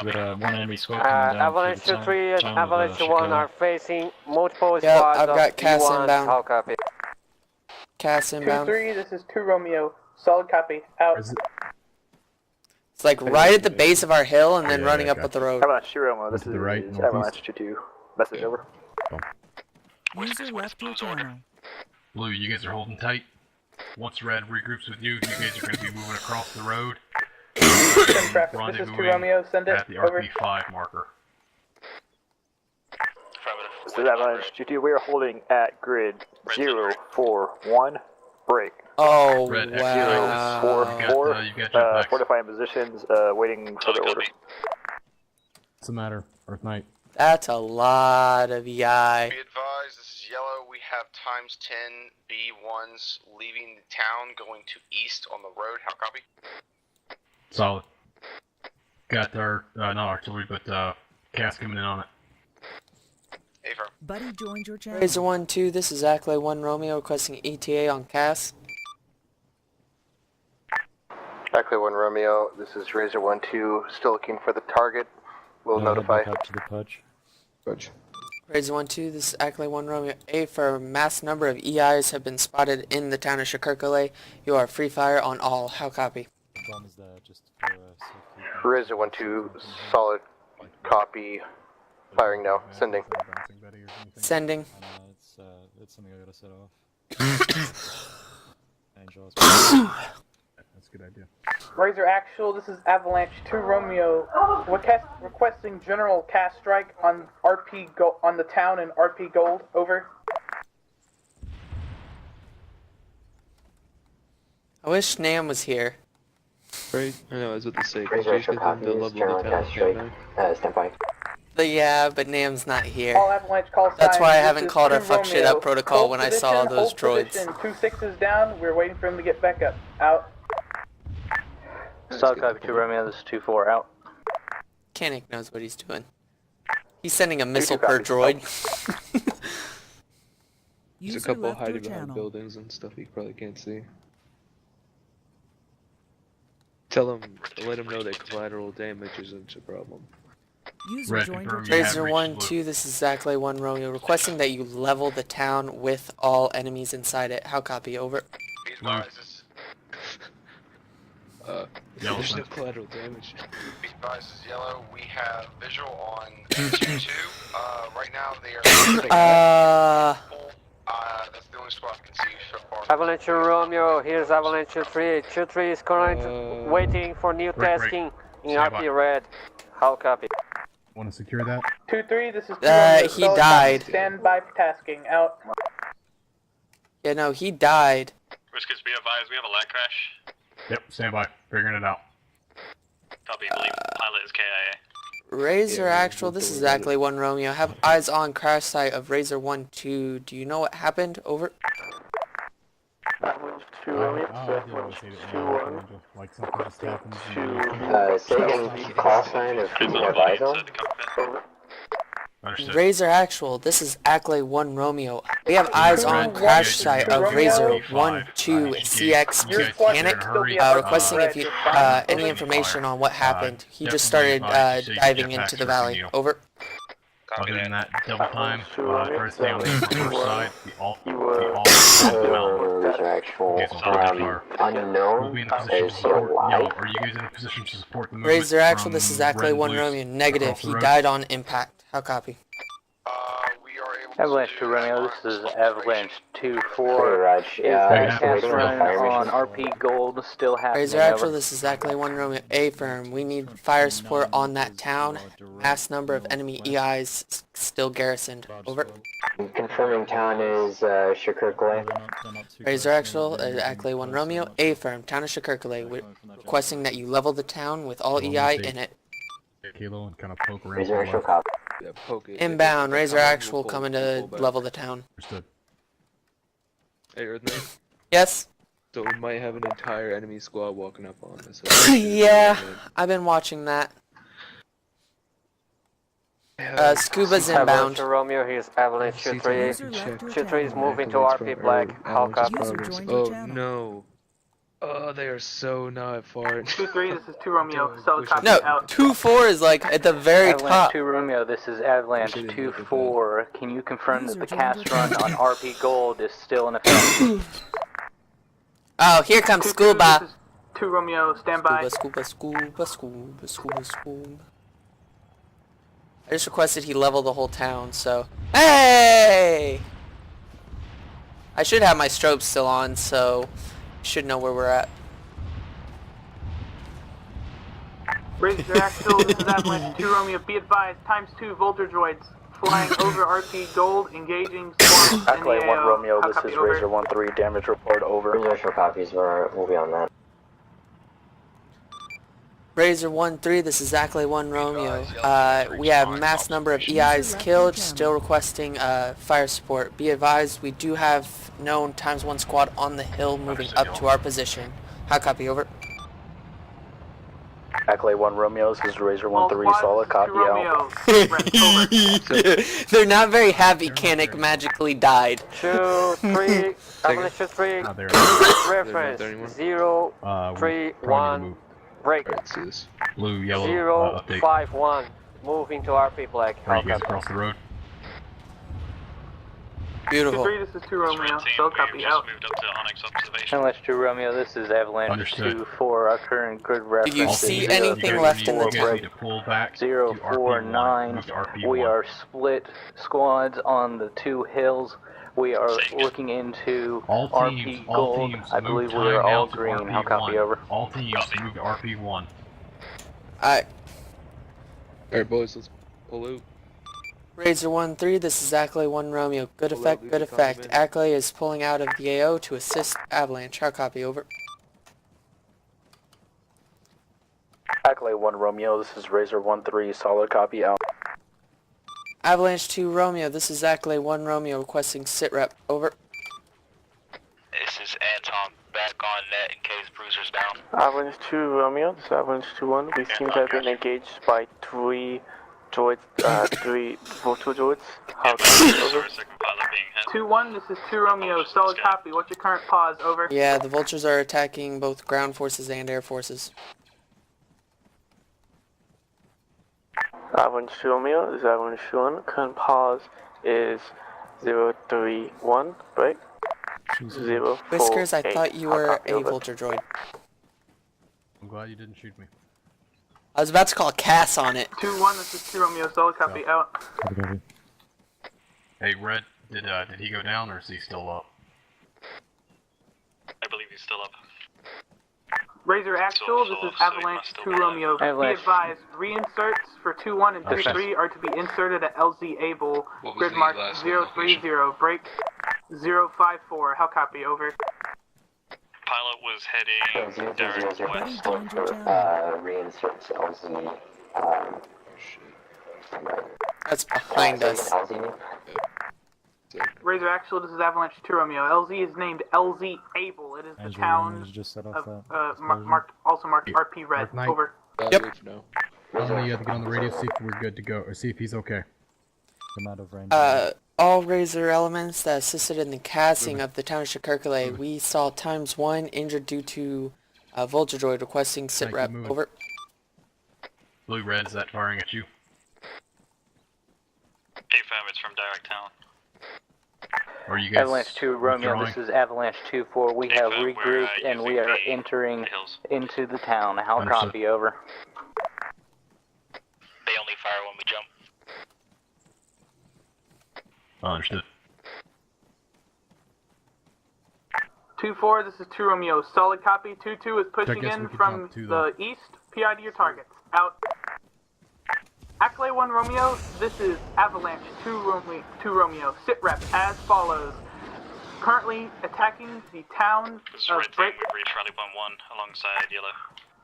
With one enemy squad coming down Avalanche through the 3 and town Avalanche of 1 are facing multiple Yep, squads I've got Cass E1. inbound. How copy? Cass inbound. 2-3, this is 2 Romeo. Solid copy. Out. It's like right at the base of our hill and then running up with the road. Avalanche 2 Romeo, this is right, Avalanche 2-2. Message over. User left your channel. Blue, you guys are holding tight. Once Red regroups with you, you guys are going to be moving across the road. Traffic, this is 2 Romeo. Send it. At the Over. RP5 marker. This is Avalanche 2-2. We are holding at grid 041. Break. Oh, Red, wow. 044. Fortifying positions, waiting for the order. What's the matter, Earth Knight? That's a lot of EI. Be advised, this is yellow. We have times 10 B1s leaving the town, going to east on the road. How copy? Solid. Got our, not artillery, but Cass coming in on it. Buddy joined your channel. Razor 1-2, this is Ackley 1 Romeo requesting ETA on Cass. Exactly 1 Romeo, this is Razor 1-2, still looking for the target. We'll notify. Back up to the pudge. Razor 1-2, this is Ackley 1 Romeo. A for mass number of EIs have been spotted in the town of Shakurkale. You are free fire on all. How copy? Bomb is there just for safety. Razor 1-2, solid copy. Firing now. Sending. Sending. It's something I gotta set off. That's a good idea. Razor Actual, this is Avalanche 2 Romeo. Requesting general cast strike on on the town in RP Gold. Over. I wish Nam was here. Right? I know, I was about to say, Razor Actual copy is general cast strike. Stand by. But yeah, but Nam's not here. All Avalanche call That's signs, why I this haven't is called 2 our fuck shit Romeo. up protocol Hold when I position, saw those hold droids. Position. 2 6s down, we're waiting for him to get back up. Out. Solid copy 2 Romeo, this is 2-4 out. Kanik knows what he's doing. He's sending a missile per droid. There's a couple hiding behind buildings and stuff you probably can't see. Let him know that collateral damage isn't a problem. Razor 1-2, this is Zackley 1 Romeo, requesting that you level the town with all enemies inside it. How copy? Over. There's no collateral damage. Be advised, this is yellow. We have visual on 2-2. Right now they are. That's the only squad I can see so far. Avalanche Romeo, here's Avalanche 3. 2-3 is currently waiting for new tasking in RP Red. How copy? Want to secure that? 2-3, this is 2 Romeo. He died. Stand by for tasking. Out. Yeah, no, he died. Whiskers, be advised, we have a lag crash. Yep, stand by. Figuring it out. Copy, believe pilot is KIA. Razor Actual, this is Ackley 1 Romeo. Have eyes on crash site of Razor 1-2. Do you know what happened? Over. Say again, call sign of who you have eyes on? Razor Actual, this is Ackley 1 Romeo. We have eyes on crash site of Razor 1-2 CX mechanic, requesting if you, any information on what happened. He just started diving into the valley. Over. Other than that, double time, first thing on the first side, the alt Razor Actual, unknown, is he alive? Are you guys in a position to support the movement? Razor Actual, this is Ackley 1 Romeo. Negative, he died on impact. How copy? Avalanche 2 Romeo, this is Avalanche 2-4. Is cast run on RP Gold still happening? Razor Actual, this is Ackley 1 Romeo. A firm, we need fire support on that town. Mass number of enemy EIs still garrisoned. Over. Confirming town is Shakirkle. Razor Actual, Ackley 1 Romeo. Affirm, town of Shakirkle, requesting that you level the town with all EI in it. Kilo and kind of poke around. Razor Actual copy. Yeah, poke it. Inbound, Razor Actual coming to level the town. Understood. Hey, Earthman. Yes? So we might have an entire enemy squad walking up on us. Yeah, I've been watching that. Scuba's inbound. Romeo, he's Avalanche 2-3. 2-3 is moving to RP Black. How copy? Oh no. Oh, they are so not far. 2-3, this is 2 Romeo. Solid copy No, out. 2-4 is like at the very Avalanche top. 2 Romeo, this is Avalanche 2-4. Can you confirm that the cast run on RP Gold is still in effect? Oh, here comes Scuba. This is 2 Romeo, stand by. Scuba. I just requested he level the whole town, so... Hey! I should have my strobes still on, so... should know where we're at. Razor Axel, this is Avalanche 2 Romeo. Be advised, ×2 Volter droids flying over RP Gold, engaging swarms. Ackley 1 Romeo, this is Razor 1-3, damage report over. Razor copies, we'll be on that. Razor 1-3, this is Ackley 1 Romeo. We have mass number of EIs killed, still requesting fire support. Be advised, we do have known ×1 squad on the hill moving up to our position. How copy, over? Ackley 1 Romeo, this is Razor 1-3, solid copy out. They're not very happy Canic magically died. 2-3, Avalanche 2-3, reference 0-3-1. Break. Blue, yellow, 0-5-1. Moving to RP Black. Are you guys across the road? Beautiful. 2-3, this is 2 Romeo. Still copy out. Avalanche 2 Romeo, this is Avalanche 2-4. Our current grid reference. Do you see anything left in the town? 0-4-9. We are split squads on the 2 hills. We are looking into RP Gold. I believe we are all green. How copy, over? All teams move to RP1. Alright boys, let's pull out. Razor 1-3, this is Ackley 1 Romeo. Good effect, good effect. Ackley is pulling out of the AO to assist Avalanche. How copy, over? Ackley 1 Romeo, this is Razor 1-3, solid copy out. Avalanche 2 Romeo, this is Ackley 1 Romeo requesting sit rep, over. This is Anton, back on net in case Bruiser's down. Avalanche 2 Romeo, this is Avalanche 2-1. We seem to have been engaged by 3 droids, 3 Volter droids. How copy, over? 2-1, this is 2 Romeo. Solid copy. What's your current pause, over? Yeah, the vultures are attacking both ground forces and air forces. Avalanche 2 Romeo, this is Avalanche 2-1. Current pause is 0-3-1, right? 0-4-8. Whiskers, I thought you were a over. vulture droid. I'm glad you didn't shoot me. I was about to call Cass on it. 2-1, this is 2 Romeo. Solid copy out. Hey, Red, did he go down or is he still up? I believe he's still up. Razor Actual, this is Avalanche 2 Romeo. Be advised, reinserts for 2-1 and 2-3 are to be inserted at LZ Able. Grid mark 030. Break 054. How copy, over? Pilot was heading direct west. Reinserts LZ. That's behind us. Razor Actual, this is Avalanche 2 Romeo. LZ is named LZ Able. It is the town of, also marked RP Red. Over. Yep. You have to get on the radio, see if we're good to go, or see if he's okay. Come out of range. All Razor elements that assisted in the casting of the town of Shakirkle, we saw ×1 injured due to Vulture Droid requesting sit rep. Over. Blue, Red, is that firing at you? AFM, it's from direct town. Are you guys Avalanche 2 Romeo, this is Avalanche 2-4. We have regrouped and we are entering into the town. How copy, over? They only fire when we jump. Understood. 2-4, this is 2 Romeo. Solid copy. 2-2 is pushing in from the east. PI to your targets. Out. Ackley 1 Romeo, this is Avalanche 2 Romeo. Sit rep as follows. Currently attacking the town of Break. We've reached Rally Point 1 alongside Yellow.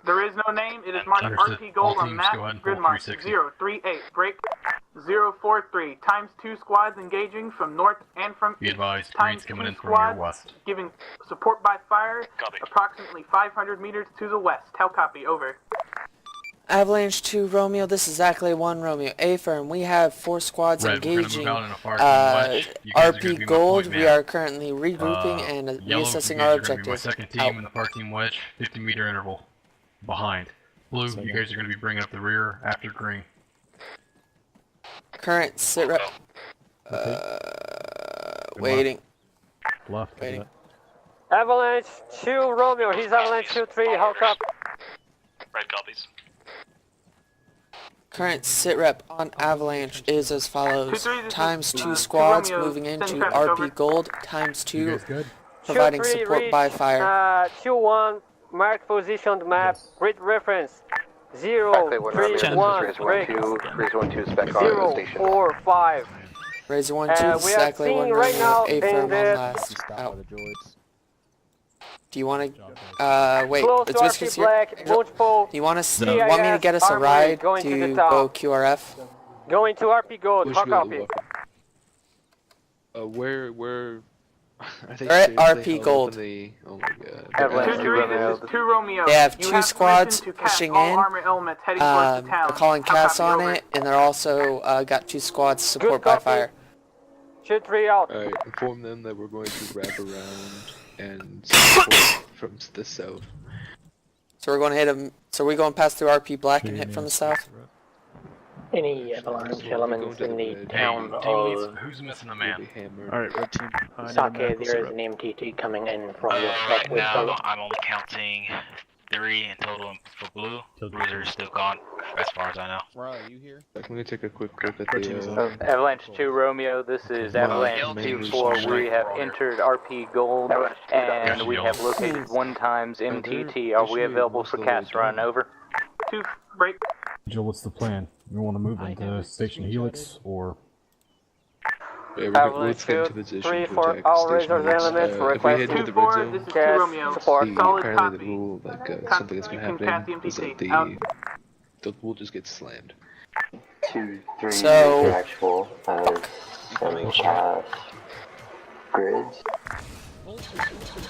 There is no name. It is marked RP Gold on map. Grid mark 038. Break 043. Times 2 squads engaging from north and from Be advised, times trains coming 2 in from your squads west. giving support by fire. Copy. Approximately 500 meters to the west. How copy? Over. Avalanche 2 Romeo, this is Ackley 1 Romeo. Affirm, we have 4 squads Red, engaging RP Gold. We are currently regrouping and reassessing our objectives. Second team in the far team wedge, 50-meter interval. Behind. Blue, you guys are going to be bringing up the rear after green. Current sit rep. Waiting. Left. Waiting. Avalanche 2 Romeo, he's Avalanche 2-3, how up? Red copies. Current sit rep on Avalanche is as follows. Times 2 squads moving into RP Gold. Times 2 providing support by fire. 2-1, marked positioned map, grid reference. 031 break 045. Razor 1-2, We are seeing right now in the do you want to, wait, close is to Whiskers RP here? Black, multiple Do you want me to get us a ride to go QRF? Going to RP Gold, how copy? Where? They're at RP Gold. Oh my god. Avalanche 2 Romeo. 2 Romeo. They have 2 squads pushing in. They're They're calling CAS on it, and they're also got 2 squads support by fire. Shoot 3 out. Alright, inform them that we're going to wrap around and support from the south. So we're going to hit them. So we're going past through RP Black and hit from the south. Any Avalanche elements in the town of Who's missing a man? Alright, red team. Sake, there is an MTT coming in from your Right now, I'm only counting 3 in total for blue. Bruiser's still gone, as far as I know. Riley, you here? I'm gonna take a quick look at the Avalanche 2 Romeo, this is Avalanche 2-4. We have entered RP Gold and we have located 1 times MTT. Are we available for cast run? Over. 2 break. Joe, what's the plan? We want to move into Station Helix or? Yeah, let's get into position 3 to for attack all Station razors Helix. elements If we request head into the 2-4, red zone, this is 2 Cast Romeo. support. Solid apparently copy. the rule, something that's been You can cast the happening, is that MTT. we'll just get slammed. 2, 3, So- actual, some cast grids.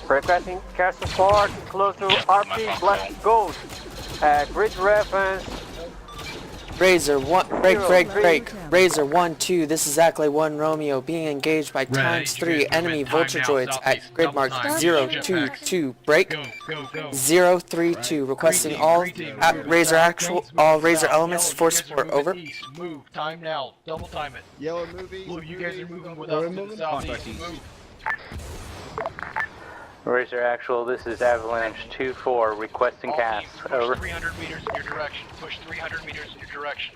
Requesting cast support close to RP Black Gold. Grid reference. Razor 1, break. Razor 1-2, this is Ackley 1 Romeo, being engaged by times 3 enemy vulture droids at grid mark 022, break. 032, requesting all Razor elements for support, over. Move, time now, double time it. Yellow movie. Blue, you guys are moving with us to the southeast. Move. Razor Actual, this is Avalanche 2-4, requesting cast. Over. 300 meters in your direction. Push 300 meters in your direction.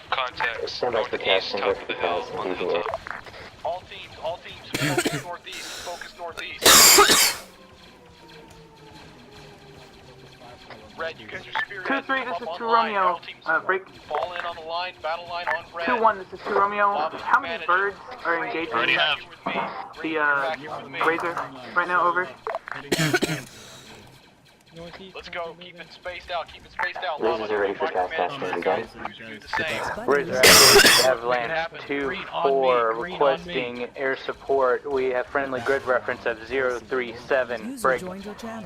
Contacts Stand by for cast, stand by for cast, I'm leaving it. All teams, focus northeast, focus northeast. Red, you guys are spearheading. 2-3, this is 2 Romeo. Break. Fall in on the line, battle line on red. 2-1, this is 2 Romeo. How many birds are engaging the Razor right now? Over. Let's go, keep it spaced out, Razors are ready for cast, cast can be done. Razor Actual, Avalanche 2-4, requesting air support. We have friendly grid reference of 037, break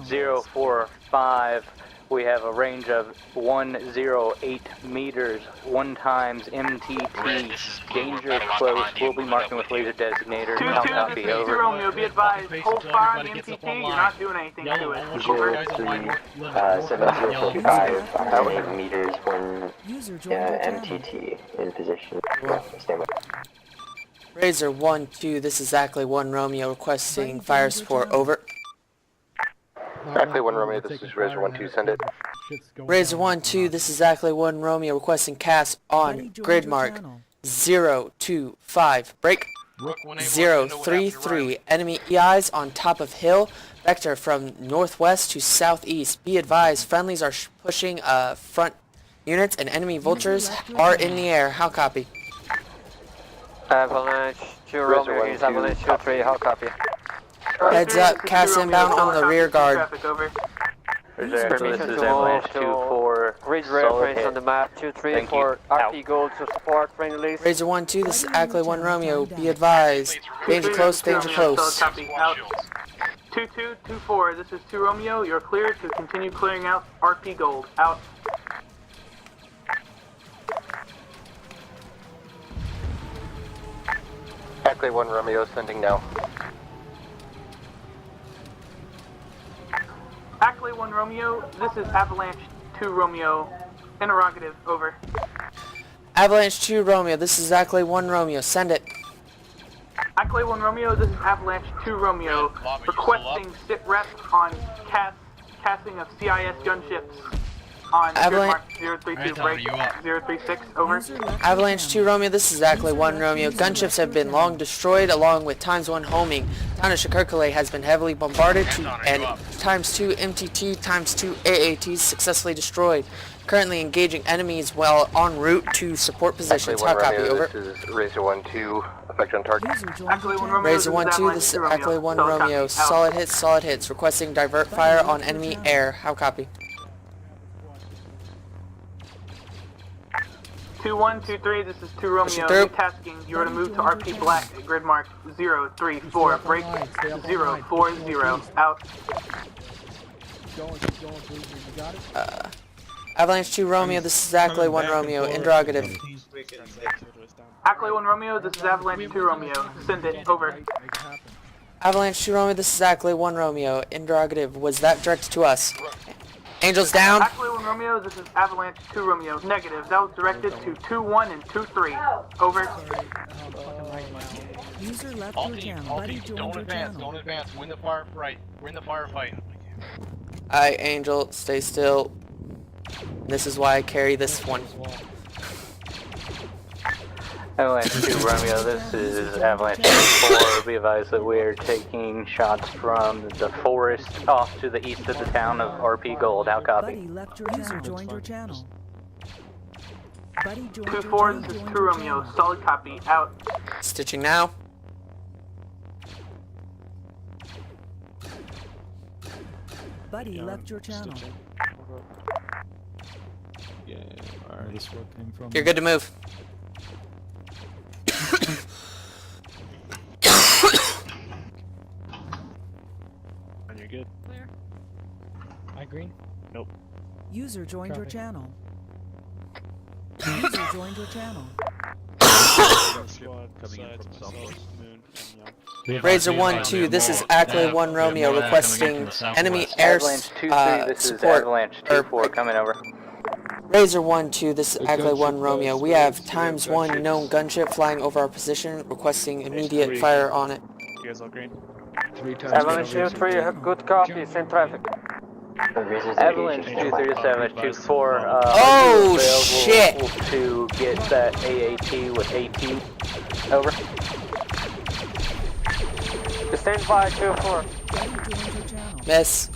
045. We have a range of 108 meters, 1 times MTT. Danger close. We'll be marking with laser designator. 2-2, Copy, this is 2 over. Romeo. Be advised, hold fire on the MTT. You're not doing anything to it. Over. 7045, 108 meters, 1 MTT in position. Stand by. Razor 1-2, this is Ackley 1 Romeo, requesting fire support, over. Ackley 1 Romeo, this is Razor 1-2, send it. Razor 1-2, this is Ackley 1 Romeo, requesting cast on grid mark 025, break. 033, enemy EIs on top of hill, vector from northwest to southeast. Be advised, friendlies are pushing front units and enemy vultures are in the air. How copy? Avalanche 2 Romeo, here's Avalanche 2-3, how copy? Heads up, cast inbound on the rear guard. This is Avalanche 2-4. Grid reference on the map 2-3 for RP Gold to support friendlies. Razor 1-2, this is Ackley 1 Romeo. Be advised. Danger close, danger close. 2-2-2-4, this is 2 Romeo. You're clear to continue clearing out RP Gold. Out. Ackley 1 Romeo sending now. Ackley 1 Romeo, this is Avalanche 2 Romeo. Interrogative, over. Avalanche 2 Romeo, this is Ackley 1 Romeo. Send it. Ackley 1 Romeo, this is Avalanche 2 Romeo. Requesting sit rep on casting of CIS gunships on Avalanche 032 break 036, over. Avalanche 2 Romeo, this is Ackley 1 Romeo. Gunships have been long destroyed along with ×1 homing. Town of Shakurkale has been heavily bombarded and ×2 MTT ×2 AATs successfully destroyed. Currently engaging enemies while en route to support positions. How copy, over. This is Razor 1-2, effect on target. Razor 1-2, this is Ackley 1 Romeo. Solid hits. Requesting divert fire on enemy air. How copy? 2-1-2-3, this is 2 Romeo. Tasking, you are to move to RP Black at grid mark 034, break 040, out. Avalanche 2 Romeo, this is Ackley 1 Romeo. Interrogative. Ackley 1 Romeo, this is Avalanche 2 Romeo. Send it, over. Avalanche 2 Romeo, this is Ackley 1 Romeo. Interrogative. Was that directed to us? Angels down. Ackley 1 Romeo, this is Avalanche 2 Romeo. Negative. That was directed to 2-1 and 2-3. Over. User left All your team, channel. all Buddy team, joined don't your advance, channel. don't advance. Win the firefight. Win the firefight. Alright, Angel, stay still. This is why I carry this one. Avalanche 2 Romeo, this is Avalanche 2-4. Be advised that we are taking shots from the forest off to the east of the town of RP Gold. How copy? Buddy left your user joined your channel. Buddy joined 2-4, this is 2 Romeo. Solid copy, out. Stitching now. Buddy left your channel. Yeah, alright. This where it came from. You're good to move. And you're good. Clear. Hi, green? Nope. User joined your channel. User joined your channel. Coming in from southwest. Razor 1-2, this is Ackley 1 Romeo requesting enemy air Avalanche 2-3, this is support. Avalanche 2-4 coming over. Razor 1-2, this is Ackley 1 Romeo. We have ×1 known gunship flying over our position, requesting immediate fire on it. You guys all green? Avalanche 2-3, good copy, send traffic. Avalanche 2-3, this is Avalanche 2-4. Oh, shit! To get that AAT with AT. Over. Stand by 2-4. Miss.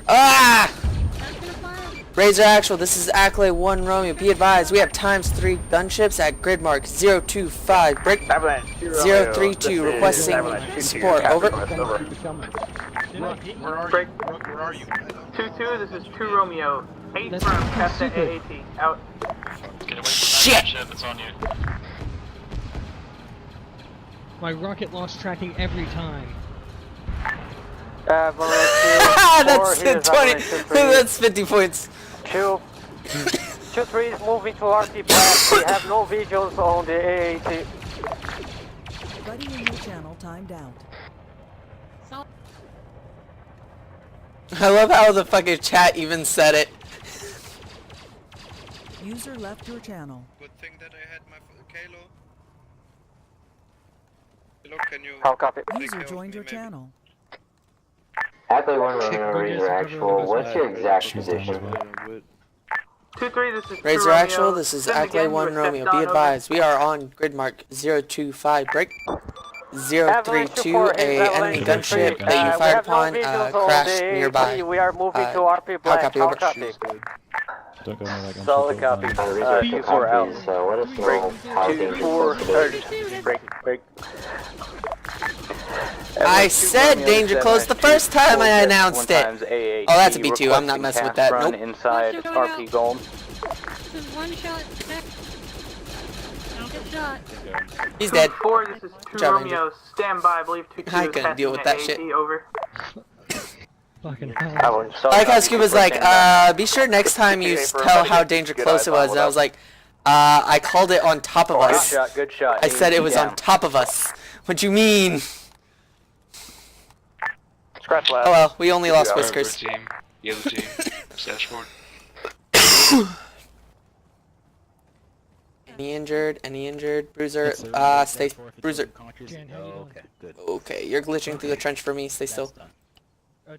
Ah! Razor Actual, this is Ackley 1 Romeo. Be advised, we have ×3 gunships at grid mark 025. Break 032, requesting support. Over. Where are you? 2-2, this is 2 Romeo. 8 firm, cast at AAT, out. Get away from Shit! that ship, it's on you. My rocket lost tracking every time. Avalanche 2-4, That's 20. That's 50 points. 2-3 is moving to RP Black. We have no visuals on the AAT. Buddy in your channel timed out. I love how the fucking chat even said it. User left your channel. Good thing that I had my Kalo. Hello, can you... How copy? User joined your channel. Ackley 1 Romeo, Razor Actual, what's your exact position? 2-3, this is 2 Razor Romeo. Actual, this is Send Ackley again, 1 you are Romeo. stepped Be on, advised, we are on grid mark 025. Break. 032, a enemy gunship that you fired upon crashed nearby. We are moving to RP Black. How copy, over? Don't go near that gunship. Solid copy. 2-4 out. So let us know how dangerous 2-4. Break. I said danger close the first time I announced it. Oh, that's a B2. I'm not messing with that. Run Nope. inside RP Golem. Just one shot. Don't get shot. He's dead. 4, this is 2 Romeo. Stand by. I believe 2-2 I is couldn't passing deal with at that AAT. shit. Over. Fucking hell. I like how Scuba's like, be sure next time you tell how danger close it was. And I was like, I called it on top of us. Good shot. I said it was on top of us. What you mean? Scratch last. Oh well, we only lost Whiskers. Team, yellow team, dashboard. Any injured? Bruiser, stay, Bruiser. Okay, good. Okay, you're glitching through the trench for me, stay still.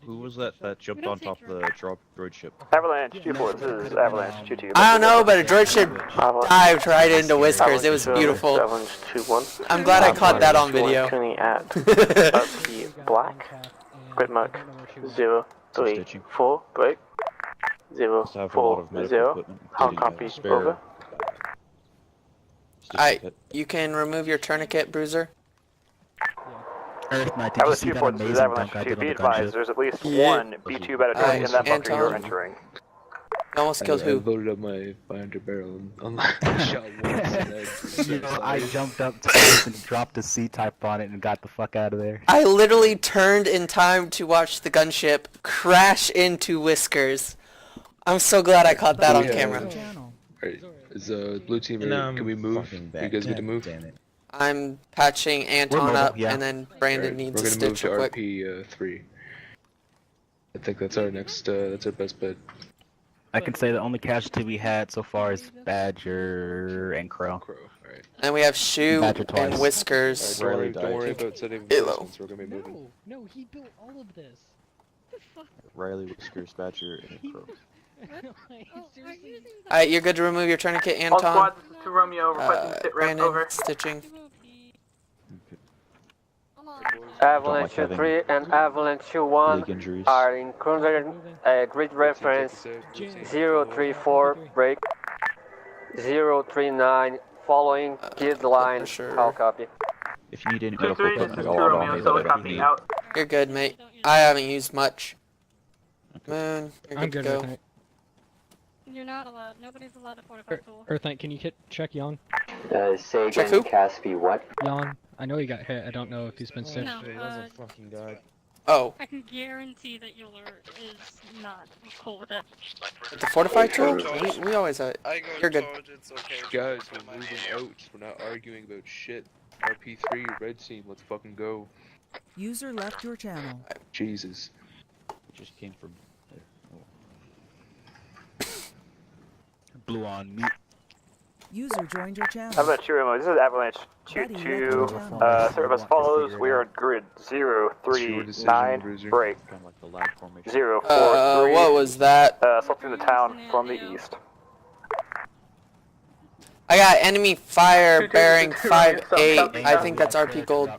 Who was that jumped on top of the droid ship? Avalanche 2-4, this is Avalanche 2-2. I don't know, but a droid ship dived right into Whiskers, it was beautiful. Avalanche 2-1. I'm glad I caught that on video. Tuning at RP Black. Grid mark 034, break. 040, how copy, over. You can remove your tourniquet, Bruiser. Earth Knight, did you see that amazing dunk I did on the gunship? There's at least one B2 battalion in that bunker you're entering. You almost killed who? I loaded up my 500 barrel and shot once. You know, I jumped up twice and dropped a C-type on it and got the fuck out of there. I literally turned in time to watch the gunship crash into Whiskers. I'm so glad I caught that on camera. Alright, is blue team ready? Can we move? You guys get to move? I'm patching Anton up, and then Brandon needs a stitch real quick. We're gonna move to RP 3. I think that's our next, that's our best bet. I can say the only casualty we had so far is Badger and Crow. Alright. And we have Shoe and Whiskers. Don't worry about setting we're gonna be moving. No, he built all of this. What the fuck? Riley, Whiskers, Badger, and Crow. Alright, you're good to remove your tourniquet, Anton. All squads to Romeo, requesting sit rep, Brandon, over. stitching. Avalanche 3 and Avalanche 1 are in current grid reference 034, break. 039, following grid line, how copy. If you need any medical equipment, Romeo, copy out. You're good, mate. I haven't used much. Moon, you're good to go. You're not allowed. Nobody's allowed to fortify pool. Earthknight, can you check Yon? Say again, Caspi, what? Yon, I know he got hit. I don't know if he's been stitched. No, fucking god. Oh. I can guarantee that your alert is not cool with it. The fortified tool? We always have it. You're good. Guys, we're moving out. We're not arguing about shit. RP3, red team, let's fucking go. User left your channel. Jesus. Just came from Blue on me. User joined your channel. How about you, Remo? This is Avalanche 2-2. Serve as follows. We are at grid 039, break. 043. What was that? Assaulting the town from the east. I got enemy fire bearing 5-8. I think that's RP gold.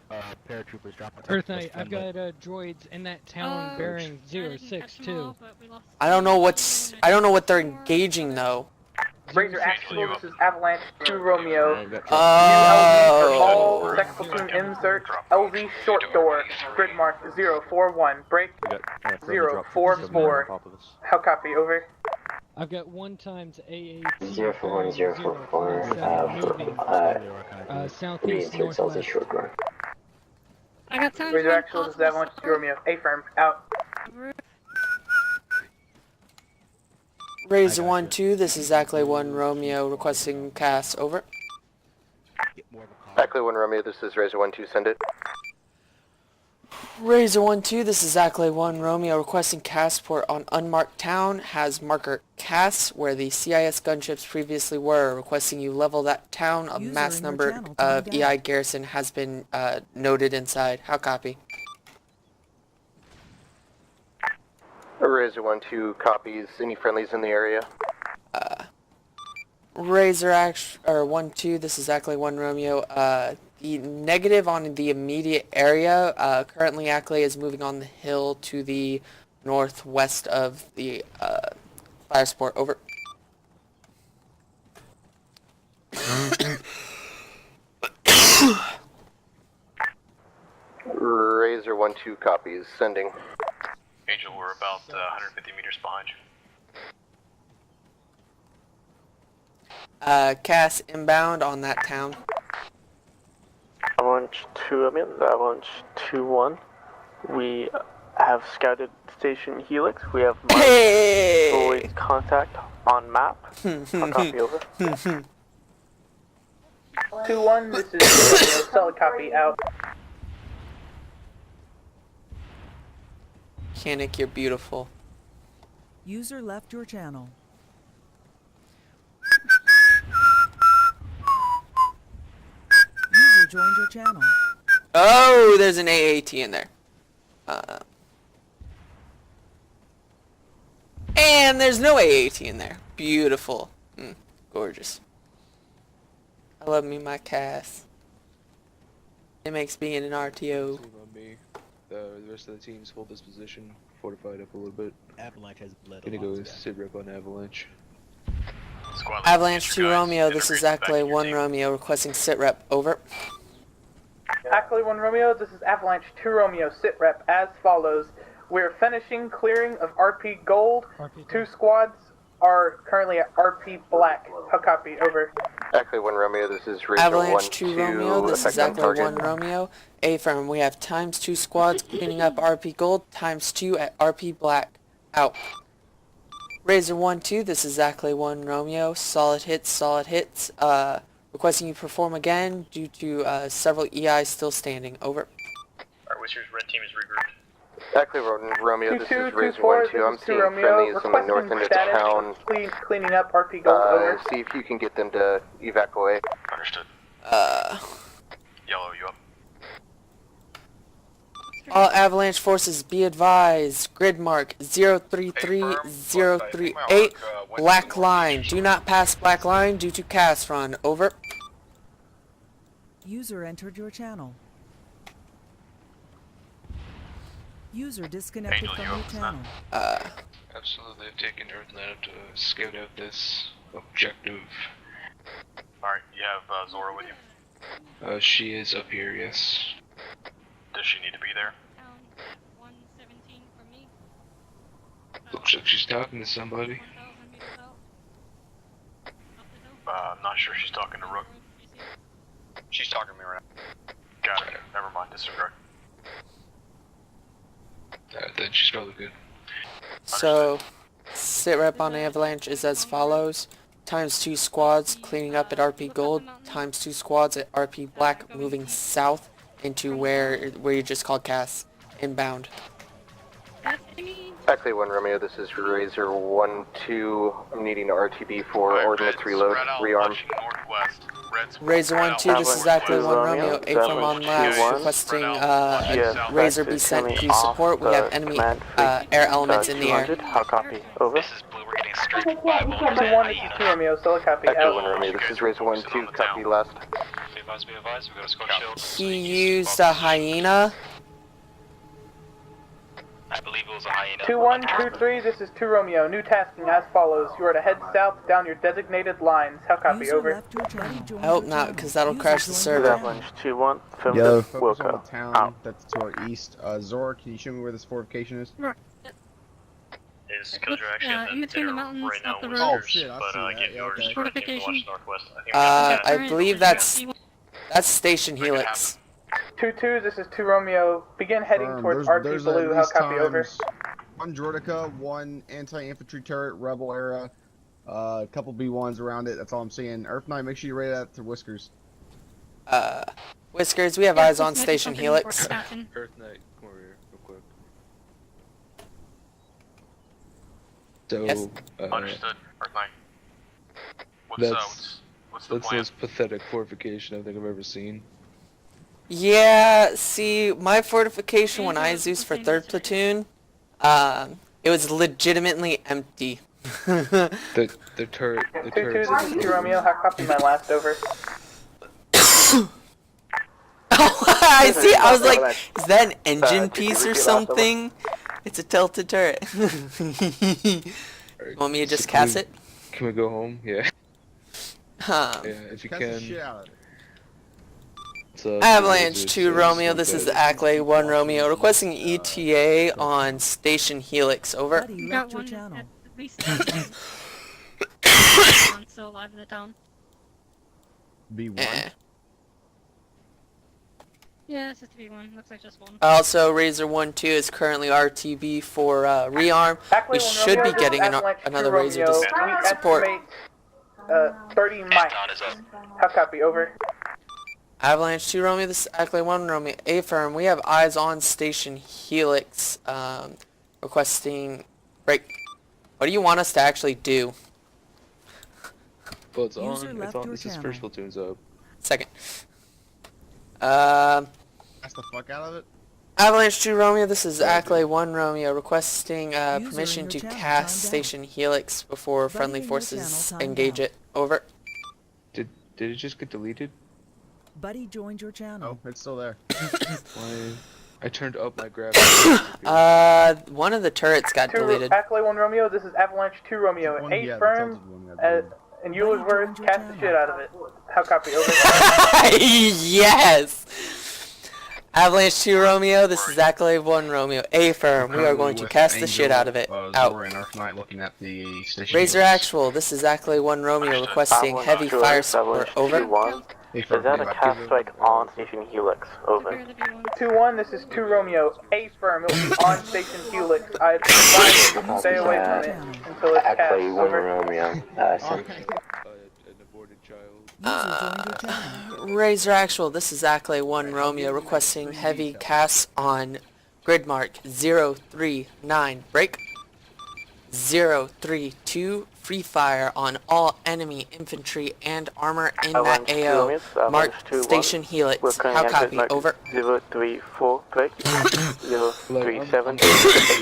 Earthknight, I've got droids in that town bearing 062. I don't know what they're engaging though. Razor actual, this is Avalanche 2 Romeo. ULV for all, second platoon insert, LV short door, grid mark 041, break 044. How copy, over? I've got 1 times AAT 041, 044, southeast northwest. Short door. I got time. Razor actual, this is Avalanche 2 Romeo. A-firm, out. Razor 1-2, this is Ackley 1 Romeo requesting CAS, over. Ackley 1 Romeo, this is Razor 1-2, send it. Razor 1-2, this is Ackley 1 Romeo requesting CAS support on unmarked town, has marker CAS where the CIS gunships previously were, requesting you level that town. A mass number of EI garrison has been noted inside. How copy? Razor 1-2 copies. Any friendlies in the area? Razor 1-2, this is Ackley 1 Romeo. the negative on the immediate area. Currently, Ackley is moving on the hill to the northwest of the fire support. Over. Razor 1-2 copies. Sending. Angel, we're about 150 meters behind you. Cass inbound on that town. Avalanche 2, I mean, Avalanche 2-1. We have scouted Station Helix. We have void contact on map. I'll copy over. 2-1, this is solid copy out. Kanik, you're beautiful. User left your channel. User joined your channel. Oh, there's an AAT in there. And there's no AAT in there. Beautiful. Gorgeous. I love me my Cass. It makes being an RTO. The rest of the teams hold this position, fortified up a little bit. Avalanche has bled. Gonna go sit rep on Avalanche. Avalanche 2 Romeo, this is Ackley 1 Romeo requesting sit rep. Over. Ackley 1 Romeo, this is Avalanche 2 Romeo, sit rep as follows. We're finishing clearing of RP Gold. 2 squads are currently at RP Black. How copy? Over. Ackley 1 Romeo, this is Razor Avalanche 2 1-2. Romeo, this is Ackley 1 Romeo. Affirm, we have ×2 squads cleaning up RP Gold, ×2 at RP Black. Out. Razor 1-2, this is Ackley 1 Romeo. Solid hits, requesting you perform again due to several EIs still standing. Over. Alright, Whiskers, red team is regrouped. Ackley Romeo, this is Razor 1-2. I'm seeing friendlies on the north end of town. Cleaning up RP Gold. Over. See if you can get them to evacuate. Understood. Yellow, you up? All Avalanche forces be advised. Grid mark 033038. Black line. Do not pass black line due to cast run. Over. User entered your channel. User disconnected from your channel. Absolutely, I've taken Earthnet to scout out this objective. Alright, you have Zora with you? She is up here, yes. Does she need to be there? 117 for me. Looks like she's talking to somebody. I'm not sure she's talking to Rook. She's talking to me right now. Got it. Never mind, disregard. Then she's probably good. So, sit rep on Avalanche is as follows. ×2 squads cleaning up at RP Gold, ×2 squads at RP Black moving south into where you just called Cass. Inbound. Ackley 1 Romeo, this is Razor 1-2. I'm needing RTB for ordnance reload, rearm. Razor 1-2, this is Ackley 1 Romeo, Affirm on last, requesting Razor be sent to support. We have enemy air elements in the air. How copy? Over. This is Blue, we're getting strafed by Vultures 2-1, this is 2 Romeo, solid copy. Ackley 1 Romeo, this is Razor 1-2. Copy last. Be advised, we got a squad shield. He used a hyena. I believe it was a hyena. 2-1-2-3, this is 2 Romeo. New tasking as follows. You are to head south down your designated lines. How copy? Over. I hope not, because that'll crash the server. Avalanche 2-1. Yo, focus on the town that's to our east. Zora, can you show me where this fortification is? Right. Is Killjoy actually in between the mountains, right now up the with road. Oh Whiskers, shit, I but see that. get Yeah, yours okay. for team to Fortification. watch northwest. I believe that's Station Helix. 2-2, this is 2 Romeo. Begin heading towards RP there's Blue. at How least copy? Over. one Droidica, one anti-infantry turret, Rebel era, a couple B1s around it. That's all I'm seeing. Earth Knight, make sure you rate that to Whiskers. Whiskers, we have eyes on Station Helix. Earth Knight, come over here, real quick. So, Yes. Understood. Earth Knight. What's the that's the plan? most pathetic fortification I think I've ever seen. Yeah, see, my fortification when I Zeus for 3rd Platoon, it was legitimately empty. The turret. 2-2, this is 2 Romeo. How copy? My last. Over. I see. I was like, is that an engine piece or something? It's a tilted turret. Want me to just cast it? Can we go home? Yeah. Yeah, if you can. Avalanche 2 Romeo, this is Ackley 1 Romeo, requesting ETA on Station Helix, over. Got one at least. One still alive in the town. B1? Yeah, it's just B1. Looks like just one. Also, Razor 1-2 is currently RTB for rearm. We should be getting another Razor to support. 30 mics. How copy, over. Avalanche 2 Romeo, this is Ackley 1 Romeo, A-firm. We have eyes on Station Helix, requesting break. What do you want us to actually do? Well, it's on. This is first platoon's up. Second. That's the fuck out of it. Avalanche 2 Romeo, this is Ackley 1 Romeo, requesting permission to cast Station Helix before friendly forces engage it. Over. Did it just get deleted? Buddy joined your channel. Oh, it's still there. Why? I turned up my graphics. One of the turrets got deleted. Ackley 1 Romeo, this is Avalanche 2 Romeo. A firm, and Eulersworth, cast the shit out of it. How copy, over. Yes! Avalanche 2 Romeo, this is Ackley 1 Romeo. A firm, we are going to cast the shit out of it. Out. Looking at the station. Razor Actual, this is Ackley 1 Romeo, requesting heavy fire support. Over. Is that a cast strike on Station Helix? Over. 2-1, this is 2 Romeo. A firm, it will be on Station Helix. I advise you to stay away from it until it's cast. Ackley 1 Over. Romeo. Razor Actual, this is Ackley 1 Romeo, requesting heavy casts on grid mark 039. Break. 032. Free fire on all enemy infantry and armor in that AO. Mark Station Helix. How copy? Over. 034. Break. 037.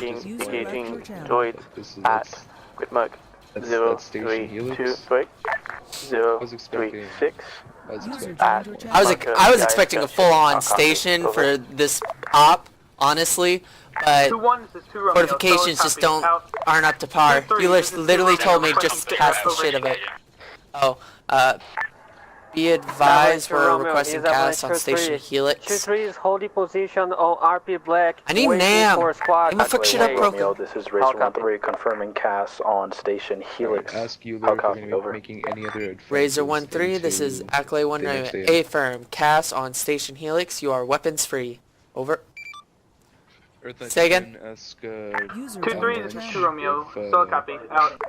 Engaging droids at grid mark 032. Break. 036. I was expecting a full-on station for this op, honestly, but 2-1, this is 2 Romeo. fortifications just aren't up to par. You literally told me just cast the shit of it. Oh, be advised we're requesting cast on Station Helix. 2-3 is holding position on RP Black. I need NAM! Get my fuck shit up, bro. This is Razor 1-3 confirming cast on Station Helix. Ask you if we're going to be making any other Razor 1-3, this is Ackley 1 Romeo. A firm, cast on Station Helix. You are weapons free. Over. Say again. 2-3, this is 2 Romeo. Still copy. Out.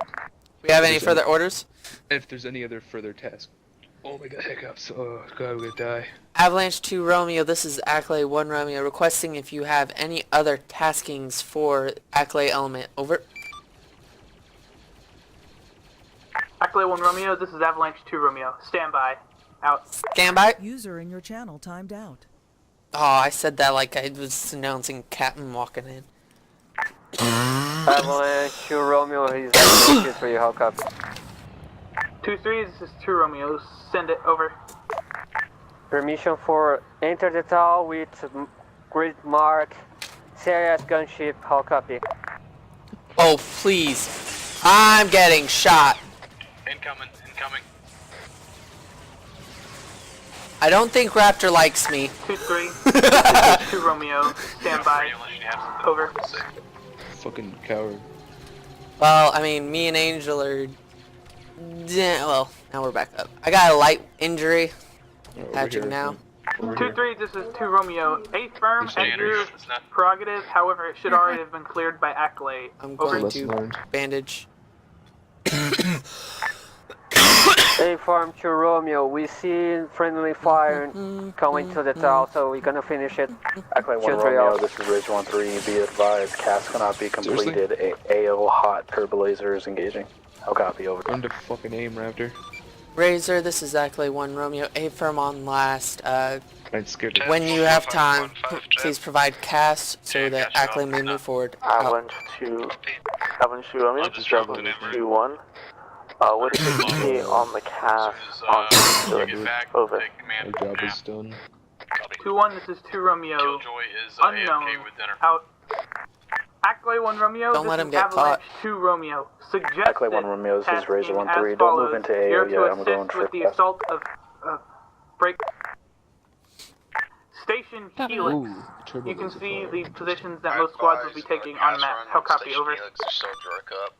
We have any further orders? If there's any other further tasks. Oh my god, hiccups. Oh god, we're gonna die. Avalanche 2 Romeo, this is Ackley 1 Romeo, requesting if you have any other taskings for Ackley element. Over. Ackley 1 Romeo, this is Avalanche 2 Romeo. Stand by. Out. Stand by. User in your channel timed out. Oh, I said that like I was announcing Captain walking in. Avalanche 2 Romeo, he's good for you. How copy? 2-3, this is 2 Romeo. Send it. Over. Permission for enter the tower with grid mark serious gunship. How copy? Oh, please. I'm getting shot. Incoming. I don't think Raptor likes me. 2-3, this is 2 Romeo. Stand by. Over. Fucking coward. Well, I mean, me and Angel are... well, now we're back up. I got a light injury. Patching now. 2-3, this is 2 Romeo. A firm at your prerogative, however, it should already have been cleared by Ackley. I'm going to bandage. A farm to Romeo, we see friendly fire coming to the tower, so we're gonna finish it. Ackley 1 Romeo, this is Ridge 1-3, be advised, cast cannot be completed, AO hot turbo lasers engaging. How copy, over. Under fucking aim, Raptor. Razor, this is Ackley 1 Romeo, A firm on last. I'm scared. When you have time, please provide cast so that Ackley may move forward. Avalanche 2 Romeo, this is Bravo 2-1. What is the ETA on the cast on Helix? Over. My job is done. Copy. 2-1, this is 2 Romeo. Killjoy is Unknown. AFK with dinner. Out. Acklay 1 Romeo, Don't this let is him get Avalanche caught. 2 Romeo. Suggested Acklay 1 Romeo, this is Razor tasking 1-3. as Don't move follows. into AO You're yet, to I'm going assist for with the fast. assault of break. Station Helix. You can see the positions that most squads will be taking on map. How copy, over.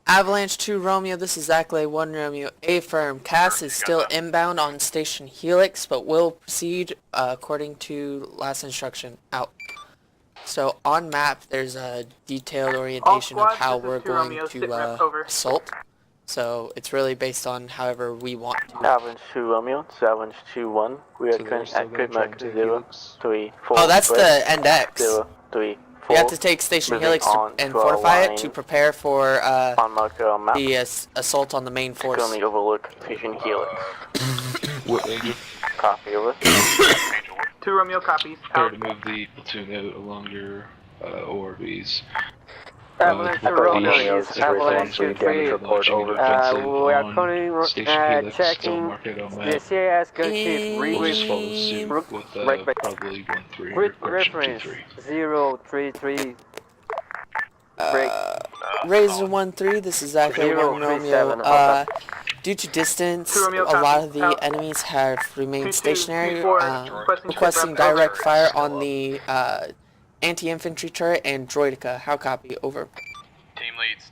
Avalanche 2 Romeo, this is Acklay 1 Romeo. Affirm, Cass is still inbound on Station Helix, but will proceed according to last instruction. Out. So on map, there's a detailed orientation of how we're going to assault. So it's really based on however we want to. Avalanche 2 Romeo, this is Avalanche 2-1. We are currently at grid mark 0, 3, 4. Oh, that's the end X. 0, 3, 4. We have to take Station Helix and fortify it to prepare for on marker on map. the assault on the main force. Currently overlook Station Helix. Copy, over. 2 Romeo copies. Prepare to move the platoon out along your ORVs. Avalanche 2 Romeo is Avalanche 2-3. We are currently checking the CIS gunship grid reference 033. Break. Razor 1-3, this is Acklay 1 Romeo. Due to distance, a lot of the enemies have remained stationary, requesting direct fire on the anti-infantry turret and droidica. How copy? Over. Team leads.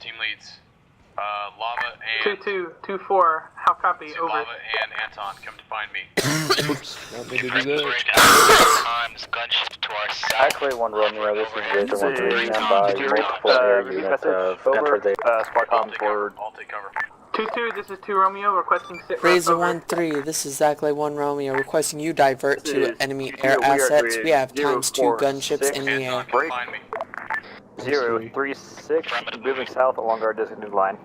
Lava and... 2-2-2-4, how copy? Over. Lava and Anton, come to find me. Oops, not me to do that. Acklay 1 Romeo, this is Razor 1-3. Stand by. Multiple air units have entered the squad comms forward. I'll take cover. 2-2, this is 2 Romeo, requesting sit rep. Razor 1-3, this is Acklay 1 Romeo, requesting you divert to enemy air assets. We have ×2 gunships in the air. 036, moving south along our designated line.